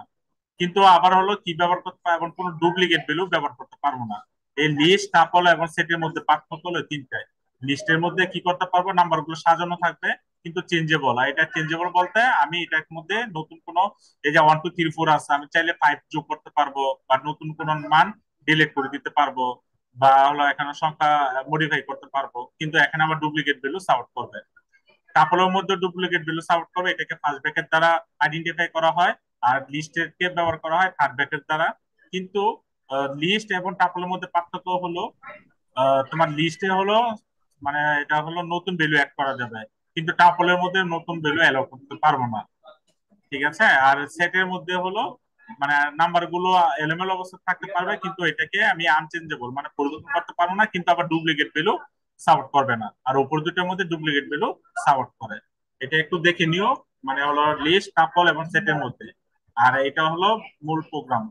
কিন্তু আবার হলো কি ব্যবহার করতে পারবো, এবং কোনো ডুপ্লিকেট ভ্যালু ব্যবহার করতে পারবো না। এই লিস্ট টাপল এবং সেটের মধ্যে পার্থক্য হলো তিনটায়। লিস্টের মধ্যে কি করতে পারবো, নাম্বার গুলো সাজানো থাকবে কিন্তু চেঞ্জেবল। আর এটা চেঞ্জেবল বলতে আমি এটার মধ্যে নতুন কোনো এই যে 1 2 3 4 আছে আমি চাইলে 5 যোগ করতে পারবো, বা নতুন কোনো মান ডিলিট করে দিতে পারবো, বা হলো এখানে সংখ্যা মডিফাই করতে পারবো, কিন্তু এখানে আবার ডুপ্লিকেট ভ্যালু সাপোর্ট করবে। টাপলের মধ্যে ডুপ্লিকেট ভ্যালু সাপোর্ট করবে, এটাকে ফার্স্ট ব্র্যাকেট দ্বারা আইডেন্টিফাই করা হয়, আর লিস্টের কে ব্যবহার করা হয় থার্ড ব্র্যাকেট দ্বারা। কিন্তু লিস্ট এবং টাপলের মধ্যে পার্থক্য হলো তোমার লিস্টে হলো মানে এটা হলো নতুন ভ্যালু অ্যাড করা যাবে, কিন্তু টাপলের মধ্যে নতুন ভ্যালু অ্যালাউ করতে পারবো না। ঠিক আছে। আর সেটের মধ্যে হলো মানে নাম্বার গুলো এলোমেলো অবস্থা থাকতে পারবে, কিন্তু এটাকে আমি আনচেঞ্জেবল মানে পরিবর্তন করতে পারবো না, কিন্তু আবার ডুপ্লিকেট ভ্যালু সাপোর্ট করবে না। আর উপর দুটোর মধ্যে ডুপ্লিকেট ভ্যালু সাপোর্ট করে। এটা একটু দেখে নিও, মানে হলো লিস্ট টাপল এবং সেটের মধ্যে। আর এটা হলো মূল প্রোগ্রাম।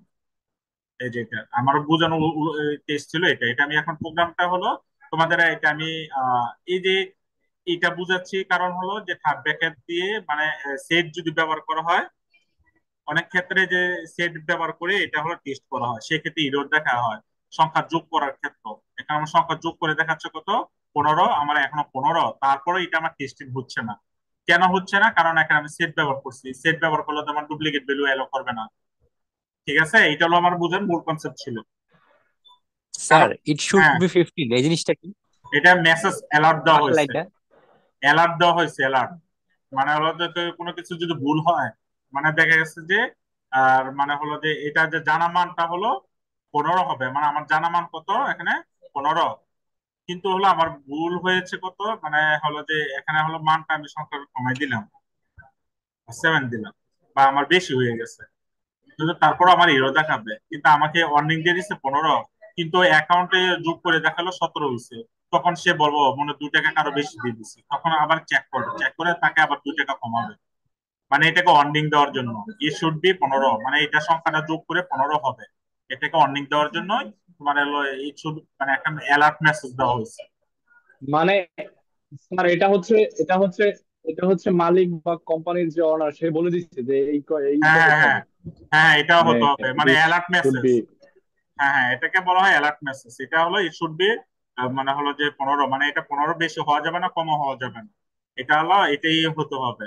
এই যে এটা আমার বোঝানো টেস্ট ছিল, এটা এটা আমি এখন প্রোগ্রামটা হলো তোমাদের এটা আমি এই যে এটা বুঝাচ্ছি, কারণ হলো যে থার্ড ব্র্যাকেট দিয়ে মানে সেট যদি ব্যবহার করা হয় অনেক ক্ষেত্রে যে সেট ব্যবহার করে এটা হলো টেস্ট করা হয়, সেক্ষেত্রে এরর দেখা হয় সংখ্যা যোগ করার ক্ষেত্রে। এখানে আমার সংখ্যা যোগ করে দেখাচ্ছে কত, 15, আমার এখনো 15, তারপরে এটা আমার টেস্টিং হচ্ছে না। কেন হচ্ছে না, কারণ এখানে আমি সেট ব্যবহার করছি, সেট ব্যবহার করলে তো আমার ডুপ্লিকেট ভ্যালু এলো করবে না। ঠিক আছে, এটা হলো আমার বোঝার মূল কনসেপ্ট ছিল। স্যার, কারণ ইট শুড হ্যাঁ বি 15, এই জিনিসটা কি? এটা মেসেজ অ্যালার্ট দেওয়া বাকি হয়েছে, লাইনটা? অ্যালার্ট দেওয়া হয়েছে, অ্যালার্ট মানে হলো যে তো কোনো কিছু যদি ভুল হয় মানে দেখা গেছে যে আর মানে হলো যে এটা যে জানা মানটা হলো 15 হবে, মানে আমার জানা মান কত এখানে 15, কিন্তু হলো আমার ভুল হয়েছে কত, মানে হলো যে এখানে হলো মানটা আমি সংখ্যা কমাই দিলাম, 7 দিলাম, বা আমার বেশি হয়ে গেছে, কিন্তু তারপর আমার হিরো দেখাবে, কিন্তু আমাকে ওয়ার্নিং দিয়ে দিচ্ছে 15, কিন্তু অ্যাকাউন্টে যোগ করে দেখালো 17 হয়েছে। তখন সে বলবো মনে 2 টাকা কারো বেশি দিয়ে দিচ্ছে, তখন আবার চেক করবে, চেক করে তাকে আবার 2 টাকা কমাবে, মানে এটাকে ওয়ার্নিং দেওয়ার জন্য। ই শুড বি 15, মানে এটা সংখ্যাটা যোগ করে 15 হবে, এটাকে ওয়ার্নিং দেওয়ার জন্য মানে ইট শুড মানে একটা অ্যালার্ট মেসেজ দেওয়া হয়েছে। মানে স্যার এটা হচ্ছে মালিক বা কোম্পানির যে অনার সে বলে দিচ্ছে যে এইটা হ্যাঁ হতে হ্যাঁ হবে। হ্যাঁ এটাও মানে হতে হবে, মানে this alert should message. B. হ্যাঁ হ্যাঁ এটাকে বলা হয় অ্যালার্ট মেসেজ, এটা হলো ইট শুড বি মানে হলো যে 15, মানে এটা 15 বেশি হওয়া যাবে না, কমও হওয়া যাবে না, এটা হলো এটাই হতে হবে।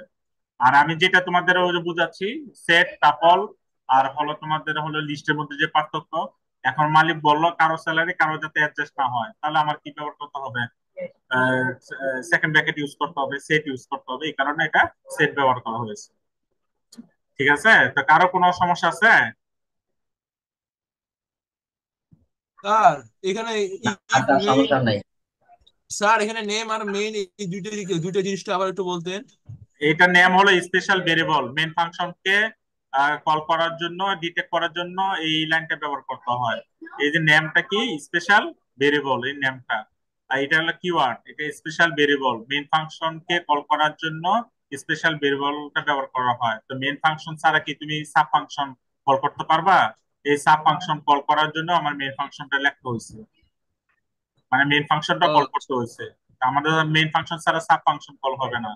আর আমি যেটা তোমাদের ওই যে বুঝাচ্ছি সেট টাপল আর হলো তোমাদের হলো লিস্টের মধ্যে যে পার্থক্য, এখন মালিক বললো কারো স্যালারি কারো যাতে অ্যাডজাস্ট না হয়, তাহলে আমার কি ব্যবহার করতে হবে, সেকেন্ড ব্র্যাকেট ইউজ করতে হবে, সেট ইউজ করতে হবে, এই কারণে এটা সেট ব্যবহার করা হয়েছে। ঠিক আছে, তো কারো কোনো সমস্যা আছে? স্যার এখানে ইফ আচ্ছা মেইন, সমস্যা নাই। স্যার এখানে নেম আর মেইন এই দুইটা জিনিসটা আবার একটু বলতেন। এটা নেম হলো স্পেশাল ভেরিয়েবল, মেন ফাংশনকে কল করার জন্য, ডিটেক্ট করার জন্য এই লাইনটা ব্যবহার করতে হয়। এই যে নেমটা কি স্পেশাল ভেরিয়েবল, এই নেমটা, আর এটা হলো কিওয়ার্ড, এটা স্পেশাল ভেরিয়েবল, মেন ফাংশনকে কল করার জন্য স্পেশাল ভেরিয়েবলটা ব্যবহার করা হয়। তো মেন ফাংশন ছাড়া কি তুমি সাব ফাংশন কল করতে পারবা? এই সাব ফাংশন কল করার জন্য আমার মেন ফাংশনটা লেখা হয়েছে, মানে মেন ফাংশনটা কল করতে হয়েছে। আমাদের মেন ফাংশন ছাড়া সাব ফাংশন কল হবে না,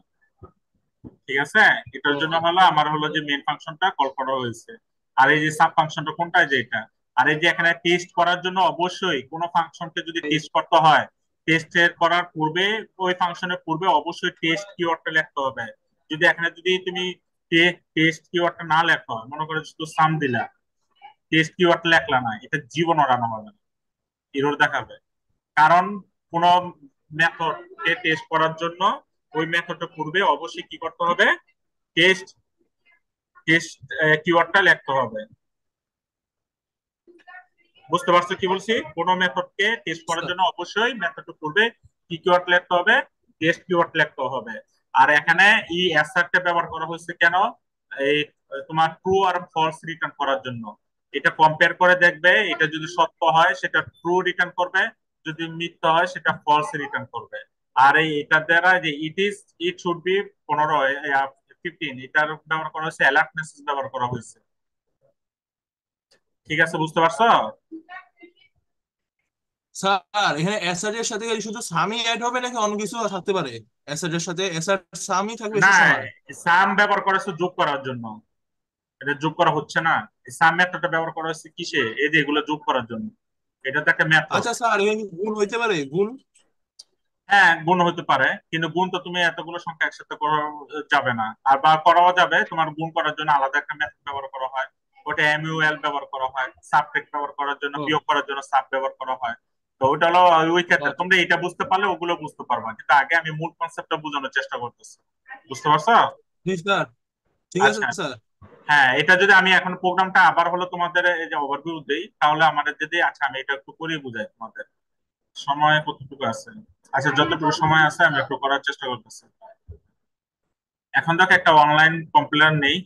ঠিক আছে? এটার জন্য হলো আমার হলো যে মেন ফাংশনটা কল করা হয়েছে। আর এই যে সাব ফাংশনটা কোনটা, যে এটা। আর এই যে এখানে টেস্ট করার জন্য অবশ্যই কোনো ফাংশনকে যদি টেস্ট করতে হয়, টেস্টের করার পূর্বে, ওই ফাংশনের পূর্বে অবশ্যই টেস্ট কিওয়ার্ডটা লিখতে হবে। যদি এখানে যদি তুমি টেস্ট কিওয়ার্ডটা না লেখো, মনে করো শুধু সাম দিলা, টেস্ট কিওয়ার্ড লেখলা না, এটা জীবনও রান হবে না, এরর দেখাবে। কারণ কোন মেথডকে টেস্ট করার জন্য ওই মেথডের পূর্বে অবশ্যই কি করতে হবে, টেস্ট টেস্ট কিওয়ার্ডটা লিখতে হবে। বুঝতে পারছো কি বলছি? কোন মেথডকে টেস্ট করার জন্য অবশ্যই মেথডের পূর্বে কি কিওয়ার্ড লিখতে হবে, টেস্ট কিওয়ার্ড লিখতে হবে। আর এখানে ই অ্যাসার্টটা ব্যবহার করা হয়েছে কেন? এই তোমার ট্রু আর ফলস রিটার্ন করার জন্য। এটা কম্পেয়ার করে দেখবে, এটা যদি সত্য হয় সেটা ট্রু রিটার্ন করবে, যদি মিথ্যা হয় সেটা ফলস রিটার্ন করবে। আর এটা দ্বারা যে ইট শুড বি 15 এটার ব্যবহার করা হয়েছে, অ্যালার্ট মেসেজ ব্যবহার করা হয়েছে। ঠিক আছে, বুঝতে পারছো? স্যার এখানে অ্যাসাড এর সাথে কি শুধু সামই অ্যাড হবে নাকি অন্য কিছু থাকতে পারে? অ্যাসাড এর সাথে অ্যাসাড সামই থাকবে না, সব সময়? সাম ব্যবহার করা হচ্ছে যোগ করার জন্য, এটা যোগ করা হচ্ছে না। এই সাম মেথডটা ব্যবহার করা হচ্ছে কিসে, এই যে এগুলো যোগ করার জন্য। এটা তো একটা মেথড। আচ্ছা স্যার এখানে কি গুণ হইতে পারে? গুণ? হ্যাঁ, গুণ হতে পারে, কিন্তু গুণ তো তুমি এতগুলো সংখ্যা একসাথে করা যাবে না, আর বা করাও যাবে, তোমার গুণ করার জন্য আলাদা একটা মেথড ব্যবহার করা হয়, ওটা এমইউএল ব্যবহার করা হয়। সাবট্রাক্ট ব্যবহার করার জন্য, ও বিয়োগ করার জন্য সাব ব্যবহার করা হয়। তো ওইটা হলো ওই ক্ষেত্রে আচ্ছা। তোমরা এটা বুঝতে পারলে ওগুলো বুঝতে পারবা, কিন্তু আগে আমি মূল কনসেপ্টটা বোঝানোর চেষ্টা করতেছি। বুঝতে পারছো? জি স্যার, ঠিক আছে আচ্ছা, স্যার। হ্যাঁ, এটা যদি আমি এখন প্রোগ্রামটা আবার হলো তোমাদের এই যে ওভারভিউ দেই, তাহলে আমাদের যদি, আচ্ছা আমি এটা একটু করে বুঝাই তোমাদের। সময় কতটুকু আছে? আচ্ছা, যতটুকু সময় আছে আমি একটু করার চেষ্টা করতেছি। এখন দেখো একটা অনলাইন কম্পিলার নেই,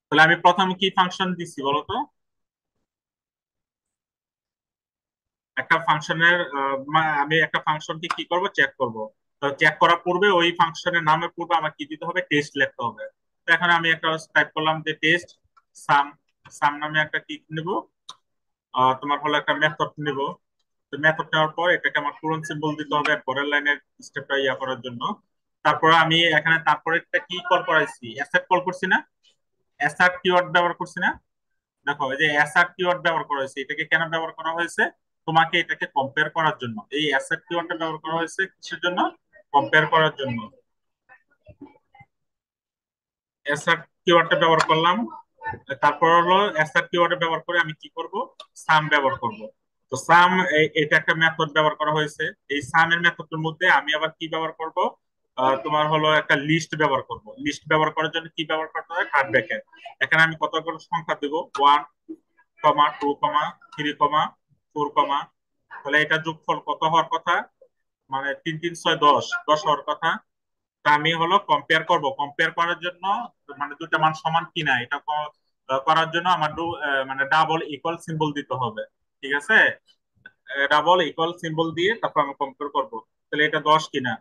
তাহলে আমি প্রথমে কি ফাংশন দিছি বলতো? একটা ফাংশনের আমি একটা ফাংশনকে কি করব, চেক করব। তো চেক করার পূর্বে ওই ফাংশনের নামের পূর্বে আমার কি দিতে হবে, টেস্ট লিখতে হবে। তো এখন আমি একটা টাইপ করলাম যে টেস্ট সাম, সাম নামে একটা কি নেব, তোমার হলো একটা মেথড নেব। তো মেথড নেওয়ার পর এটাকে আমার পূরণ সিম্বল দিতে হবে পরের লাইনের স্টেপটা ইয়া করার জন্য। তারপর আমি এখানে তারপরে একটা কি কল করাইছি, অ্যাসার্ট কল করছি না, অ্যাসার্ট কিওয়ার্ড ব্যবহার করছি না। দেখো এই যে অ্যাসার্ট কিওয়ার্ড ব্যবহার করা হয়েছে, এটাকে কেন ব্যবহার করা হয়েছে? তোমাকে এটাকে কম্পেয়ার করার জন্য এই অ্যাসার্ট কিওয়ার্ডটা ব্যবহার করা হয়েছে, কিসের জন্য? কম্পেয়ার করার জন্য। অ্যাসার্ট কিওয়ার্ডটা ব্যবহার করলাম, তারপর হলো অ্যাসার্ট কিওয়ার্ড ব্যবহার করে আমি কি করব, সাম ব্যবহার করব। তো সাম, এটা একটা মেথড ব্যবহার করা হয়েছে। এই সাম এর মেথডের মধ্যে আমি আবার কি ব্যবহার করব, তোমার হলো একটা লিস্ট ব্যবহার করব। লিস্ট ব্যবহার করার জন্য কি ব্যবহার করতে হয়, কাট ব্র্যাকেট। এখানে আমি কতগুলো সংখ্যা দেব, 1, 2, 3, 4, তাহলে এটা যোগফল কত হওয়ার কথা, মানে 3, 3, 6, 10, 10 হওয়ার কথা। তা আমি হলো কম্পেয়ার করব, কম্পেয়ার করার জন্য মানে দুটা মান সমান কিনা এটা করার জন্য আমার মানে ডাবল ইকুয়াল সিম্বল দিতে হবে। ঠিক আছে, ডাবল ইকুয়াল সিম্বল দিয়ে তারপর আমি কম্পেয়ার করব, তাহলে এটা 10 কিনা।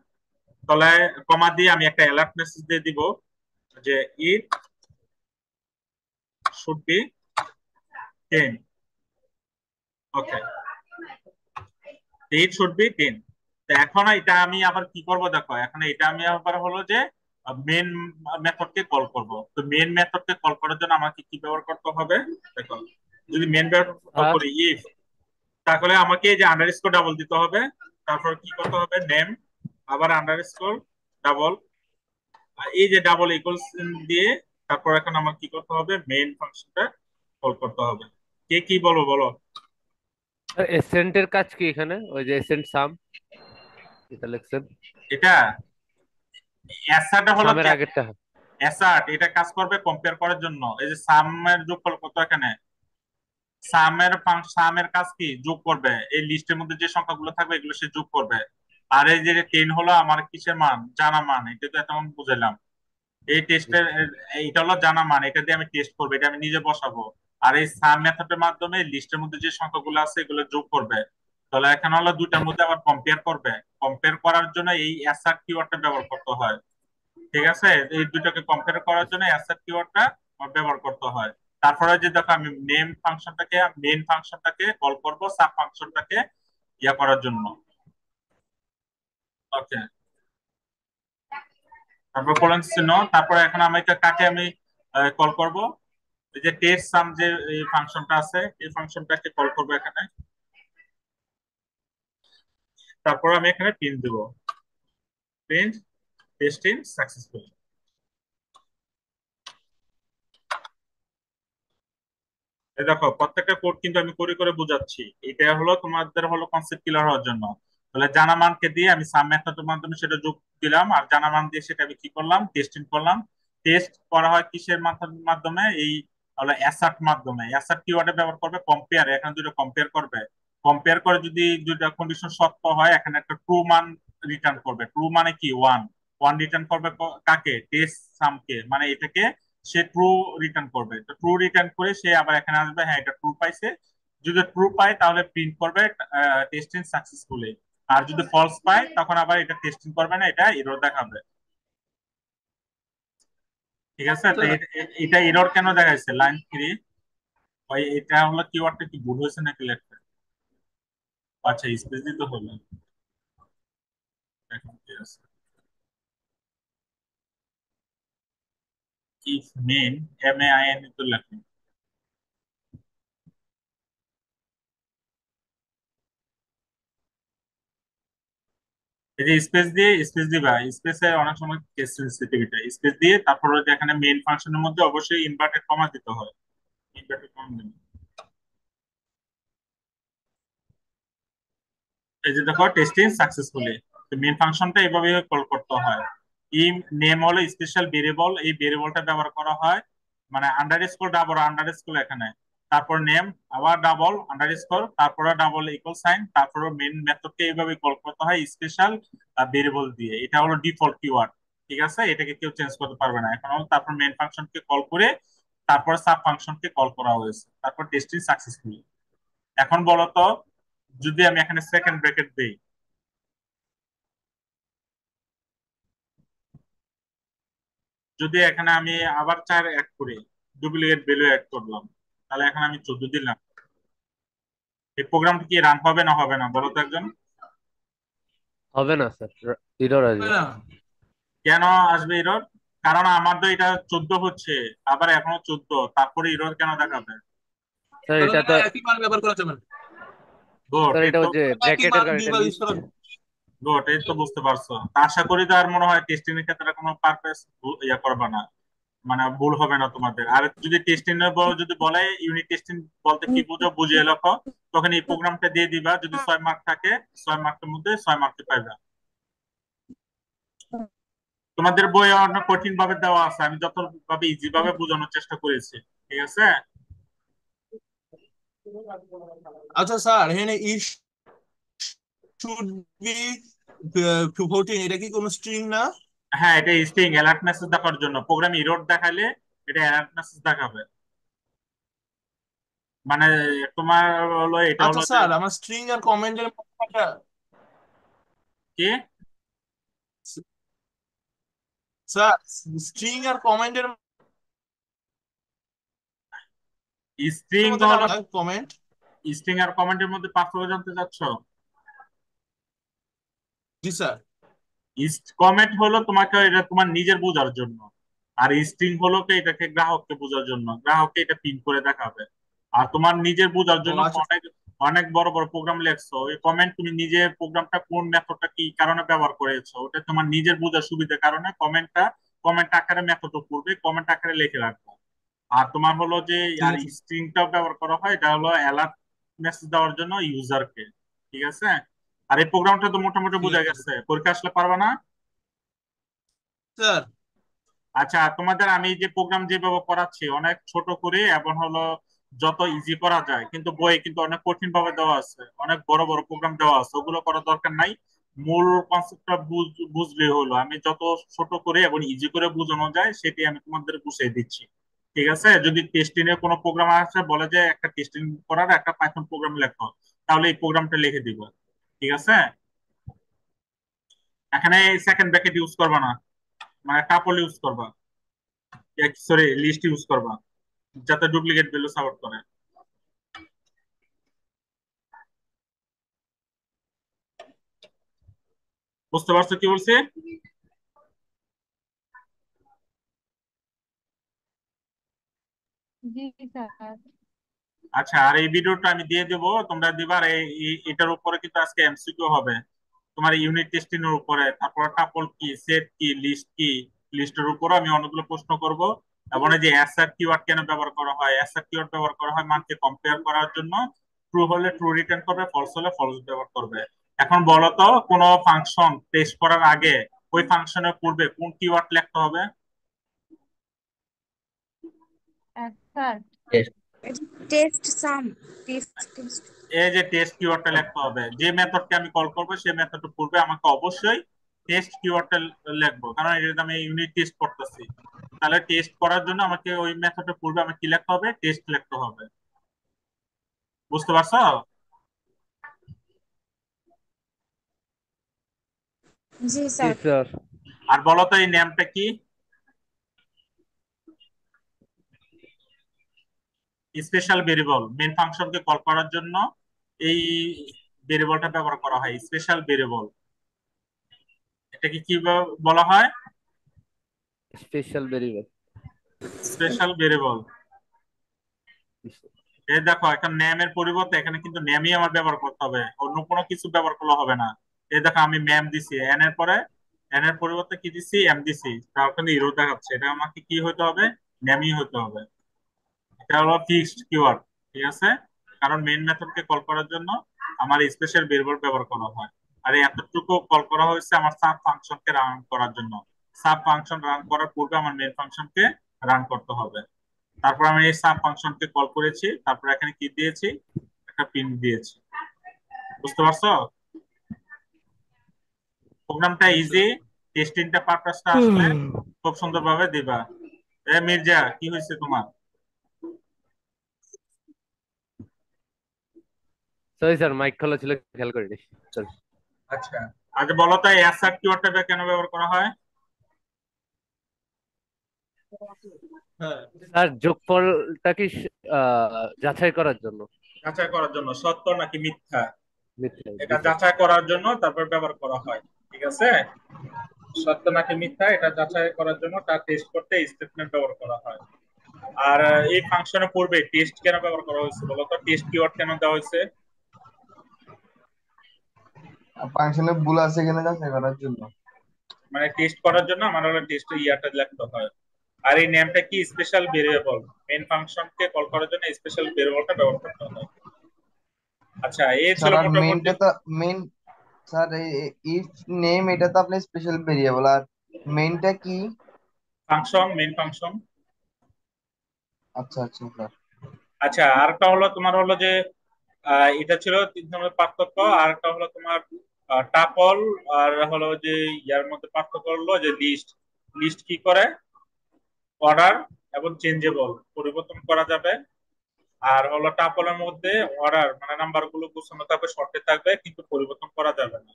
তাহলে কমা দিয়ে আমি একটা অ্যালার্ট মেসেজ দিয়ে দিব যে it should be 10। Okay, it should be 10। তো এখন এটা আমি আবার কি করব, দেখো এখন এটা আমি আবার হলো যে মেন মেথডকে কল করব। তো মেন মেথডকে কল করার জন্য আমাকে কি ব্যবহার করতে হবে, দেখো যদি মেন ব্যবহার স্যার করি ইফ, তাহলে আমাকে এই যে আন্ডারস্কোর ডাবল দিতে হবে, তারপর কি করতে হবে, নেম, আবার আন্ডারস্কোর ডাবল, এই যে ডাবল ইকুয়ালস দিয়ে তারপর এখন আমার কি করতে হবে, মেইন ফাংশনটা কল করতে হবে। কে কি বলো বলো। এসেন্টের কাজ কি এখানে, ওই যে এসেন্ট সাম এটা লিখছেন, এটা অ্যাসারটা হলো সামের আগেরটা? অ্যাসার্ট এটা কাজ করবে কম্পেয়ার করার জন্য। এই যে সামের যোগফল কত এখানে, সামের কাজ কি, যোগ করবে, এই লিস্টের মধ্যে যে সংখ্যাগুলো থাকবে এগুলো সে যোগ করবে। আর এই যে 10 হলো আমার কিসের মান, জানা মান, এটা তো এতক্ষণ বুঝাইলাম। এই টেস্টের এইটা হলো জানা মান, এটা দিয়ে আমি টেস্ট করবো, এটা আমি নিজে বসাবো। আর এই সাম মেথডের মাধ্যমে লিস্টের মধ্যে যে সংখ্যাগুলো আছে এগুলো যোগ করবে। তাহলে এখানে হলো দুইটার মধ্যে আবার কম্পেয়ার করবে। কম্পেয়ার করার জন্য এই অ্যাসার্ট কিওয়ার্ডটা ব্যবহার করতে হয়। ঠিক আছে, এই দুটোকে কম্পেয়ার করার জন্য অ্যাসার্ট কিওয়ার্ডটা ব্যবহার করতে হয়। তারপরে যে দেখো আমি মেন ফাংশনটাকে কল করব সাব ফাংশনটাকে ইয়া করার জন্য। ওকে, তারপর কোলন চিহ্ন, তারপরে এখন আমি কাকে আমি কল করব, এই যে টেস্ট সাম যে এই ফাংশনটা আছে এই ফাংশনটাকে কল করব এখানে। তারপর আমি এখানে প্রিন্ট দেব, প্রিন্ট টেস্টিং সাকসেসফুল। এই দেখো প্রত্যেকটা কোড কিন্তু আমি করে করে বুঝাচ্ছি, এটা হলো তোমাদের হলো কনসেপ্ট ক্লিয়ার হওয়ার জন্য। তাহলে জানা মানকে দিয়ে আমি সাম মেথডের মাধ্যমে সেটা যোগ দিলাম, আর জানা মান দিয়ে সেটা আমি কি করলাম, টেস্টিং করলাম। টেস্ট করা হয় কিসের মাধ্যমে, এই হলো অ্যাসার্ট মাধ্যমে। অ্যাসার্ট কিওয়ার্ডে ব্যবহার করবে কম্পেয়ার, এখানে দুটো কম্পেয়ার করবে। কম্পেয়ার করে যদি দুইটা কন্ডিশন সত্য হয় এখানে একটা ট্রু মান রিটার্ন করবে। ট্রু মানে কি, ওয়ান। ওয়ান রিটার্ন করবে কাকে, টেস্ট সামকে, মানে এটাকে সে ট্রু রিটার্ন করবে। তো ট্রু রিটার্ন করে সে আবার এখানে আসবে, হ্যাঁ এটা ট্রু পাইছে। যদি ট্রু পায় তাহলে প্রিন্ট করবে টেস্টিং সাকসেসফুলি। আর যদি ফলস পায় তখন আবার এটা টেস্টিং করবে না, এটা এরর দেখাবে। ঠিক আছে, তো এটা এরর কেন দেখাইছে, লাইন 3 ওই এটা হলো কিওয়ার্ডটা কি ভুল হয়েছে নাকি লেখতে, আচ্ছা স্পেস দিতে হলো। এখন কি আছে, ইফ মেন MAIN তো লেখেন, এই যে স্পেস দিবা, স্পেসে অনেক সময় কেস সেনসিটিভিটি, স্পেস দিয়ে তারপর হচ্ছে এখানে মেইন ফাংশনের মধ্যে অবশ্যই ইনভার্টেড কমা দিতে হয়। ইনভার্টেড কমা দিন, এই যে দেখো টেস্টিং সাকসেসফুলি। তো মেইন ফাংশনটা এইভাবে কল করতে হয়। ই নেম হলো স্পেশাল ভেরিয়েবল, এই ভেরিয়েবলটা ব্যবহার করা হয়, মানে আন্ডারস্কোর ডাবল আন্ডারস্কোর এখানে, তারপর নেম, আবার ডাবল আন্ডারস্কোর, তারপরে ডাবল ইকুয়াল সাইন, তারপরে মেইন মেথডকে এইভাবে কল করতে হয় স্পেশাল ভেরিয়েবল দিয়ে। এটা হলো ডিফল্ট কিওয়ার্ড। ঠিক আছে, এটাকে কেউ চেঞ্জ করতে পারবে না। এখন হলো তারপর মেইন ফাংশনকে কল করে তারপর সাব ফাংশনকে কল করা হয়েছে, তারপর টেস্টিং সাকসেসফুলি। এখন বলো তো, যদি আমি এখানে সেকেন্ড ব্র্যাকেট দেই, যদি এখানে আমি আবার 4 অ্যাড করি, ডুপ্লিকেট ভ্যালু অ্যাড করলাম, তাহলে এখানে আমি 14 দিলাম, এই প্রোগ্রামটা কি রান হবে না হবে না বলো তো একজন। হবে না স্যার, এরর হবে আসবে। না। কেন আসবে এরর, কারণ আমার তো এটা 14 হচ্ছে, আবার এখনো 14, তারপরে এরর কেন দেখাবে। স্যার কারণ এটা তো, এটা একই মান ব্যবহার করা যাবে না। গুড, স্যার এই এটা তো হচ্ছে একই ব্র্যাকেটের মান কারণে, এটা দুইবার ইউজ লিস্ট। করা, গুড, এই তো বুঝতে পারছো। তা আশা করি তো আর মনে হয় টেস্টিং এর ক্ষেত্রে কোনো পারপাস ইয়া করবে না, মানে ভুল হবে না তোমাদের। আর যদি টেস্টিং যদি বলে ইউনিট টেস্টিং বলতে কি বুঝো বুঝিয়ে লেখো, তখন এই প্রোগ্রামটা দিয়ে দিবা, যদি 6 মার্ক থাকে 6 মার্কের মধ্যে 6 মার্কই পাইবা। তোমাদের বই অনেক কঠিন ভাবে দেওয়া আছে, আমি যত ভাবে ইজি ভাবে বোঝানোর চেষ্টা করেছি। ঠিক আছে, আচ্ছা স্যার, এখানে ইফ শুড বি 14 এটা কি কোনো স্ট্রিং না? হ্যাঁ এটা স্ট্রিং অ্যালার্ট মেসেজ দেখার জন্য, প্রোগ্রাম এরর দেখালে এটা অ্যালার্ট মেসেজ দেখাবে। মানে তোমার হলো এটা আচ্ছা হলো যে স্যার, আমার স্ট্রিং আর কমেন্টের কি, স্যার স্ট্রিং আর কমেন্টের স্ট্রিং মধ্যে হলো, কমেন্ট। স্ট্রিং আর কমেন্টের মধ্যে পার্থক্য জানতে চাচ্ছ। জি স্যার। কমেন্ট হলো তোমাকে এটা তোমার নিজের বোঝার জন্য, আর স্ট্রিং হলো কি এটাকে গ্রাহককে বোঝার জন্য, গ্রাহককে এটা প্রিন্ট করে দেখাবে। আর তোমার নিজের বোঝার ও জন্য আচ্ছা। অনেক অনেক বড় বড় প্রোগ্রাম লেখছো, ওই কমেন্ট তুমি নিজে প্রোগ্রামটা কোন মেথডটা কি কারণে ব্যবহার করেছো ওটা তোমার নিজের বোঝার সুবিধার কারণে কমেন্ট আকারে মেথড করবে, কমেন্ট আকারে লিখে রাখবে। আর তোমার হলো যে ঠিক আর আছে। স্ট্রিংটাও ব্যবহার করা হয়, এটা হলো অ্যালার্ট মেসেজ দেওয়ার জন্য ইউজারকে। ঠিক আছে, আর এই প্রোগ্রামটা তো মোটামুটি ঠিক বোঝা আছে গেছে, পরীক্ষা আসলে পারবা না। স্যার। আচ্ছা, তোমাদের আমি যে প্রোগ্রাম যেভাবে করাচ্ছি অনেক ছোট করে এবং হলো যত ইজি করা যায়, কিন্তু বইয়ে কিন্তু অনেক কঠিন ভাবে দেওয়া আছে, অনেক বড় বড় প্রোগ্রাম দেওয়া আছে, ওগুলো করার দরকার নাই। মূল কনসেপ্টটা বুঝলেই হলো। আমি যত ছোট করে এবং ইজি করে বোঝানো যায় সেটি আমি তোমাদের বুঝিয়ে দিচ্ছি। ঠিক আছে? যদি টেস্টিং এর কোনো প্রোগ্রাম আসে বলে যে একটা টেস্টিং করার একটা পাইথন প্রোগ্রাম লেখো, তাহলে এই প্রোগ্রামটা লিখে দিব। ঠিক আছে? এখানে সেকেন্ড ব্র্যাকেট ইউজ করবা না, মানে টাপল ইউজ করবা, সরি লিস্ট ইউজ করবা, যাতে ডুপ্লিকেট ভ্যালু সাপোর্ট করে। বুঝতে পারছো কি বলছি? জি স্যার। আচ্ছা, আর এই ভিডিওটা আমি দিয়ে দেবো, তোমরা দিবার। এটার উপরে কিন্তু আজকে এমসিকিউ হবে তোমার ইউনিট টেস্টিং এর উপরে, তারপর টাপল কি, সেট কি, লিস্ট কি, লিস্টের উপর আমি অনেকগুলো প্রশ্ন করব। এবং এই যে অ্যাসার কিওয়ার্ড কেন ব্যবহার করা হয়, অ্যাসার কিওয়ার্ড ব্যবহার করা হয় মানকে কম্পেয়ার করার জন্য। ট্রু হলে ট্রু রিটার্ন করবে, ফলস হলে ফলস ব্যবহার করবে। এখন বলো তো, কোনো ফাংশন টেস্ট করার আগে ওই ফাংশনের পূর্বে কোন কিওয়ার্ড লিখতে হবে? স্যার টেস্ট সাম, টেস্ট। এই যে টেস্ট কিওয়ার্ডটা লিখতে হবে, যে মেথডকে আমি কল করবো সেই মেথডের পূর্বে আমাকে অবশ্যই টেস্ট কিওয়ার্ডটা লিখবো, কারণ এটা আমি ইউনিট টেস্ট করতেছি। তাহলে টেস্ট করার জন্য আমাকে ওই মেথডের পূর্বে আমাকে কি লিখতে হবে? টেস্ট লিখতে হবে। বুঝতে পারছো? জি জি স্যার। স্যার। আর বলো তো এই নেমটা কি? Special variable. মেন ফাংশনকে কল করার জন্য এই ভেরিয়েবলটা ব্যবহার করা হয়, স্পেশাল ভেরিয়েবল। এটাকে কি বলা হয়? Special variable. Special variable. এই দেখো, এখন নেমের পরিবর্তে এখানে কিন্তু নেমই আমার ব্যবহার করতে হবে, অন্য কোনো কিছু ব্যবহার করলে হবে না। এই দেখো, আমি ম্যাম দিছি, এন এর পরে এন এর পরিবর্তে কি দিছি? এম দিছি, তার কিন্তু ইরো দেখাচ্ছে, এটা আমাকে কি হতে হবে? নেমই হতে হবে। এটা হলো ফিক্সড কিওয়ার্ড। ঠিক আছে? কারণ মেইন মেথডকে কল করার জন্য আমার স্পেশাল ভেরিয়েবল ব্যবহার করা হয়। আর এই এতটুকু কল করা হয়েছে আমার সাব ফাংশনকে রান করার জন্য। সাব ফাংশন রান করার পূর্বে আমার মেইন ফাংশনকে রান করতে হবে। তারপর আমি এই সাব ফাংশনকে কল করেছি, তারপর এখানে কি দিয়েছি? একটা প্রিন্ট দিয়েছি। বুঝতে পারছো? প্রোগ্রামটা ইজি, টেস্টিংটা পারপাসটা আসলে খুব সুন্দরভাবে দিবা। মির্জা, কি হয়েছে তোমার? সরি স্যার, মাইক খোলা ছিল, খেয়াল করিনি। সরি। আচ্ছা, আচ্ছা বলো তো অ্যাসার্ট কিওয়ার্ডটা কেন ব্যবহার করা হয়? হ্যাঁ, স্যার যোগফলটা কি যাচাই করার জন্য। যাচাই করার জন্য, সত্য নাকি মিথ্যা মিথ্যা, জি এটা স্যার। যাচাই করার জন্য তারপর ব্যবহার করা হয়। ঠিক আছে? সত্য নাকি মিথ্যা এটা যাচাই করার জন্য তার টেস্ট করতে স্টেটমেন্ট ব্যবহার করা হয়। আর এই ফাংশনের পূর্বে টেস্ট কেন ব্যবহার করা হয়েছে বলো তো? টেস্ট কিওয়ার্ড কেন দেওয়া হয়েছে? ফাংশনে ভুল আছে কিনা যাচাই করার জন্য। মানে টেস্ট করার জন্য আমার হলো টেস্ট ইয়াটা লিখতে হয়। আর এই নেমটা কি? Special variable. মেইন ফাংশনকে কল করার জন্য স্পেশাল ভেরিয়েবলটা ব্যবহার করতে হয়। আচ্ছা, এই ছিল স্যার আর মোটামুটি মেইনটা তো মেইন, স্যার ইফ নেম এটা তো আপনার স্পেশাল ভেরিয়েবল, আর মেইনটা কি? Function, main function. আচ্ছা আচ্ছা স্যার। আচ্ছা, আরেকটা হলো তোমার হলো যে এটা ছিল তিন ধরনের পার্থক্য। আর একটা হলো তোমার টাপল। আর হলো যে ইয়ার মধ্যে পার্থক্য হলো যে লিস্ট। লিস্ট কি করে? অর্ডার এবং চেঞ্জেবল, পরিবর্তন করা যাবে। আর হলো টাপলের মধ্যে অর্ডার মানে নাম্বার গুলো গুছানো থাকবে, শর্টে থাকবে, কিন্তু পরিবর্তন করা যাবে না।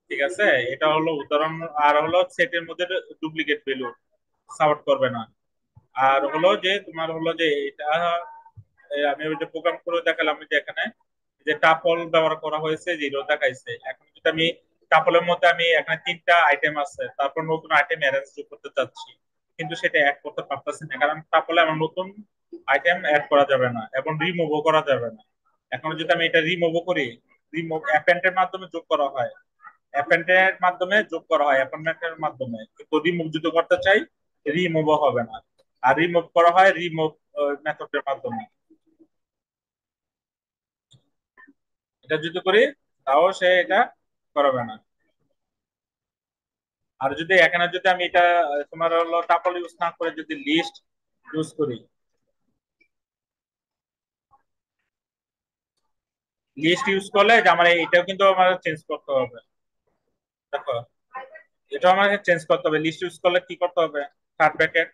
ঠিক আছে? এটা হলো উদাহরণ। আর হলো সেটের মধ্যে ডুপ্লিকেট ভ্যালু সাপোর্ট করবে না। আর হলো যে তোমার হলো যে এটা আমি ওই যে প্রোগ্রাম করে দেখালাম যে এখানে যে টাপল ব্যবহার করা হয়েছে, জিরো দেখাইছে। এখন যদি আমি টাপলের মধ্যে আমি এখানে তিনটা আইটেম আছে, তারপর নতুন আইটেম অ্যারেঞ্জ করতে চাচ্ছি, কিন্তু সেটা অ্যাড করতে পারতেছি না, কারণ টাপলে আমার নতুন আইটেম অ্যাড করা যাবে না এবং রিমুভও করা যাবে না। এখন যদি আমি এটা রিমুভও করি, রিমুভ অ্যাপেন্ডের মাধ্যমে যোগ করা হয়, অ্যাপেন্ডের মাধ্যমে যোগ করা হয়, অ্যাপয়েন্টমেন্টের মাধ্যমে, কিন্তু রিমুভ যদি করতে চাই রিমুভও হবে না। আর রিমুভ করা হয় রিমুভ মেথডের মাধ্যমে। এটা যদি করি তাও সে এটা করবে না। আর যদি এখানে যদি আমি এটা তোমার হলো টাপল ইউজ না করে যদি লিস্ট ইউজ করি, লিস্ট ইউজ করলে যে আমার এটাও কিন্তু আমার চেঞ্জ করতে হবে। দেখো এটাও আমাকে চেঞ্জ করতে হবে। লিস্ট ইউজ করলে কি করতে হবে? Third bracket,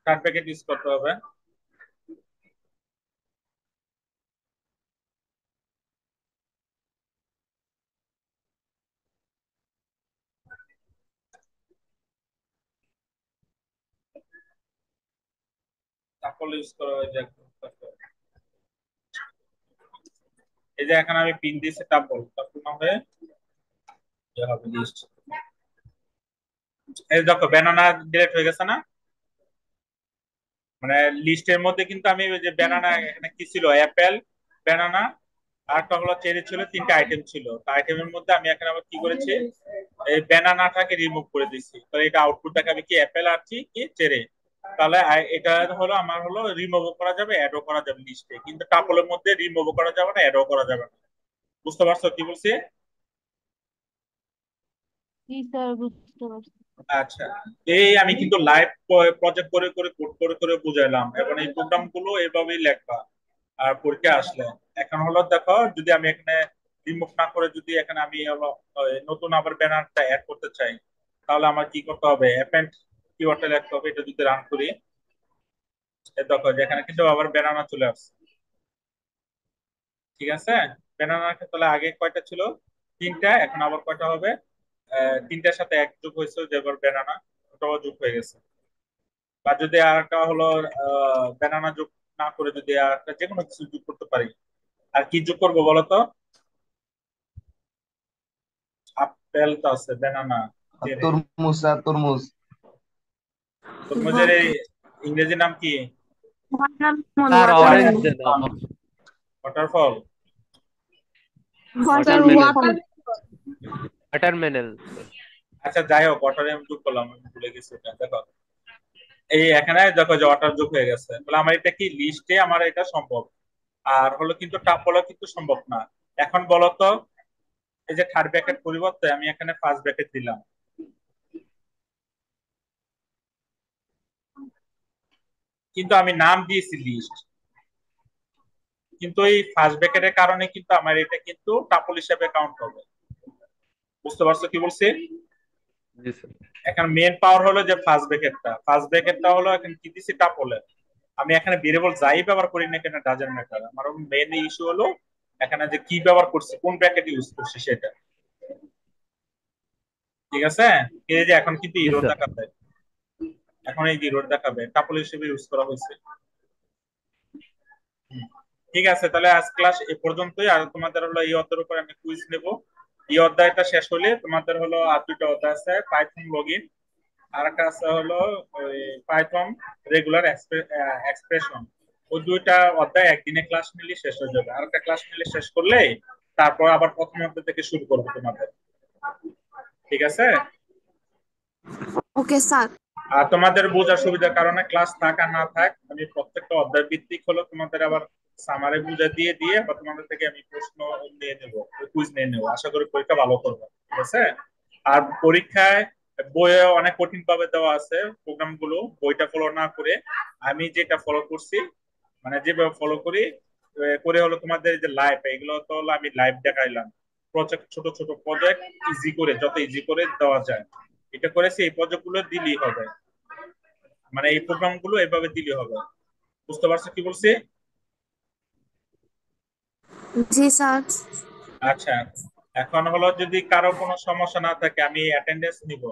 third bracket use করতে হবে। টাপল ইউজ করা হয় যে এই যে এখানে আমি পিন দিয়েছি টাপল, তারপর না হয়ে হবে লিস্ট। এই দেখো ব্যানানা ডিলিট হয়ে গেছে না? মানে লিস্টের মধ্যে কিন্তু আমি ওই যে ব্যানানা, এখানে কি ছিল, অ্যাপেল, ব্যানানা আর একটা হলো চেরি ছিল, তিনটা আইটেম ছিল। তো আইটেমের মধ্যে আমি এখানে আবার কি করেছি, এই ব্যানানাটাকে রিমুভ করে দিচ্ছি। তাহলে এটা আউটপুট দেখাবে কি অ্যাপেল আর কি চেরি। তাহলে এটা হলো আমার হলো রিমুভ করা যাবে, অ্যাডও করা যাবে লিস্টে, কিন্তু টাপলের মধ্যে রিমুভ করা যাবে না, অ্যাডও করা যাবে না। বুঝতে পারছো কি বলছি? জি স্যার, বুঝতে পারছি। আচ্ছা, এই আমি কিন্তু লাইভ প্রজেক্ট করে করে কোড করে করে বুঝাইলাম, এবং এই প্রোগ্রাম গুলো এভাবেই লেখবা আর পরীক্ষা আসলে। এখন হলো দেখো, যদি আমি এখানে রিমুভ না করে যদি এখানে আমি হলো নতুন আবার ব্যানারটা অ্যাড করতে চাই, তাহলে আমার কি করতে হবে? অ্যাপেন্ড কিওয়ার্ডটা লিখতে হবে। এটা যদি রান করি, দেখো যে এখানে কিন্তু আবার ব্যানানা চলে আসছে। ঠিক আছে, ব্যানানা তাহলে আগে কয়টা ছিল? তিনটা, এখন আবার কয়টা হবে? তিনটার সাথে এক যোগ হয়েছে, যে এবার ব্যানানা ওটাও যোগ হয়ে গেছে। বা যদি আর একটা হলো ব্যানানা যোগ না করে যদি আর একটা যে কোনো কিছু যোগ করতে পারি, আর কি যোগ করবো বলো তো? আপেল তো আছে, ব্যানানা, আর তরমুজ, স্যার তরমুজ। তরমুজের এই ইংরেজি নাম কি? স্যার অরেঞ্জ দে দাও। Waterfall, watermelon. আচ্ছা যাই হোক, ওয়াটারে আমি যোগ করলাম, আমি ভুলে গেছি এটা। দেখো এই এখানে দেখো যে ওয়াটার যোগ হয়ে গেছে, তাহলে আমার এটা কি লিস্টে আমার এটা সম্ভব। আর হলো কিন্তু টাপলে কিন্তু সম্ভব না। এখন বলো তো, এই যে থার্ড ব্র্যাকেট পরিবর্তে আমি এখানে ফার্স্ট ব্র্যাকেট দিলাম, কিন্তু আমি নাম দিয়েছি লিস্ট, কিন্তু এই ফার্স্ট ব্র্যাকেটের কারণে কিন্তু আমার এটা কিন্তু টাপল হিসেবে কাউন্ট হবে। বুঝতে পারছো কি বলছি? জি স্যার। এখন মেন পাওয়ার হলো যে ফার্স্ট ব্র্যাকেটটা হলো এখন কি দিছি টাপলে। আমি এখানে ভেরিয়েবল যাই ব্যবহার করি না কেন ডাজন্ট ম্যাটার, আমার মেন ইস্যু হলো এখানে যে কি ব্যবহার করছি, কোন ব্র্যাকেট ইউজ করছি সেটা। ঠিক আছে, এই যে এখন কিন্তু জি ইরোর স্যার। দেখাবে, এখন এই ইরোর দেখাবে টাপল হিসেবে ইউজ করা হয়েছে। ঠিক আছে, তাহলে আজ ক্লাস এ পর্যন্তই। আর তোমাদের হলো এই অধ্যায়ের উপর আমি কুইজ নেব। এই অধ্যায়টা শেষ হলে তোমাদের হলো আর দুটো অধ্যায় আছে, পাইথন লগইন, আর একটা আছে হলো পাইথন রেগুলার এক্সপ্রেশন। ওই দুইটা অধ্যায় একদিনে ক্লাস নিলে শেষ হয়ে যাবে। আর একটা ক্লাস নিলে শেষ করলে তারপর আবার প্রথম অধ্যায় থেকে শুরু করবো তোমাদের। ঠিক আছে, ওকে স্যার। আর তোমাদের বোঝার সুবিধার কারণে ক্লাস থাক আর না থাক, আমি প্রত্যেকটা অধ্যায় ভিত্তিক হলো তোমাদের আবার সামারে বুঝা দিয়ে দিয়ে বা তোমাদের থেকে আমি প্রশ্ন নিয়ে নেবো, কুইজ নিয়ে নেবো। আশা করি পরীক্ষা ভালো করবে। ঠিক আছে, আর পরীক্ষায় বইয়ে অনেক কঠিন ভাবে দেওয়া আছে প্রোগ্রাম গুলো, বইটা ফলো না করে আমি যেটা ফলো করছি, মানে যেভাবে ফলো করি করে হলো তোমাদের যে লাইভ, এগুলো তো হলো আমি লাইভ দেখাইলাম। প্রজেক্ট, ছোট ছোট প্রজেক্ট ইজি করে, যত ইজি করে দেওয়া যায় এটা করেছি। এই প্রজেক্ট গুলো দিলেই হবে, মানে এই প্রোগ্রাম গুলো এভাবে দিলে হবে। বুঝতে পারছো কি বলছি? জি স্যার। আচ্ছা, এখন হলো যদি কারো কোনো সমস্যা না থাকে আমি অ্যাটেন্ডেন্স নিব।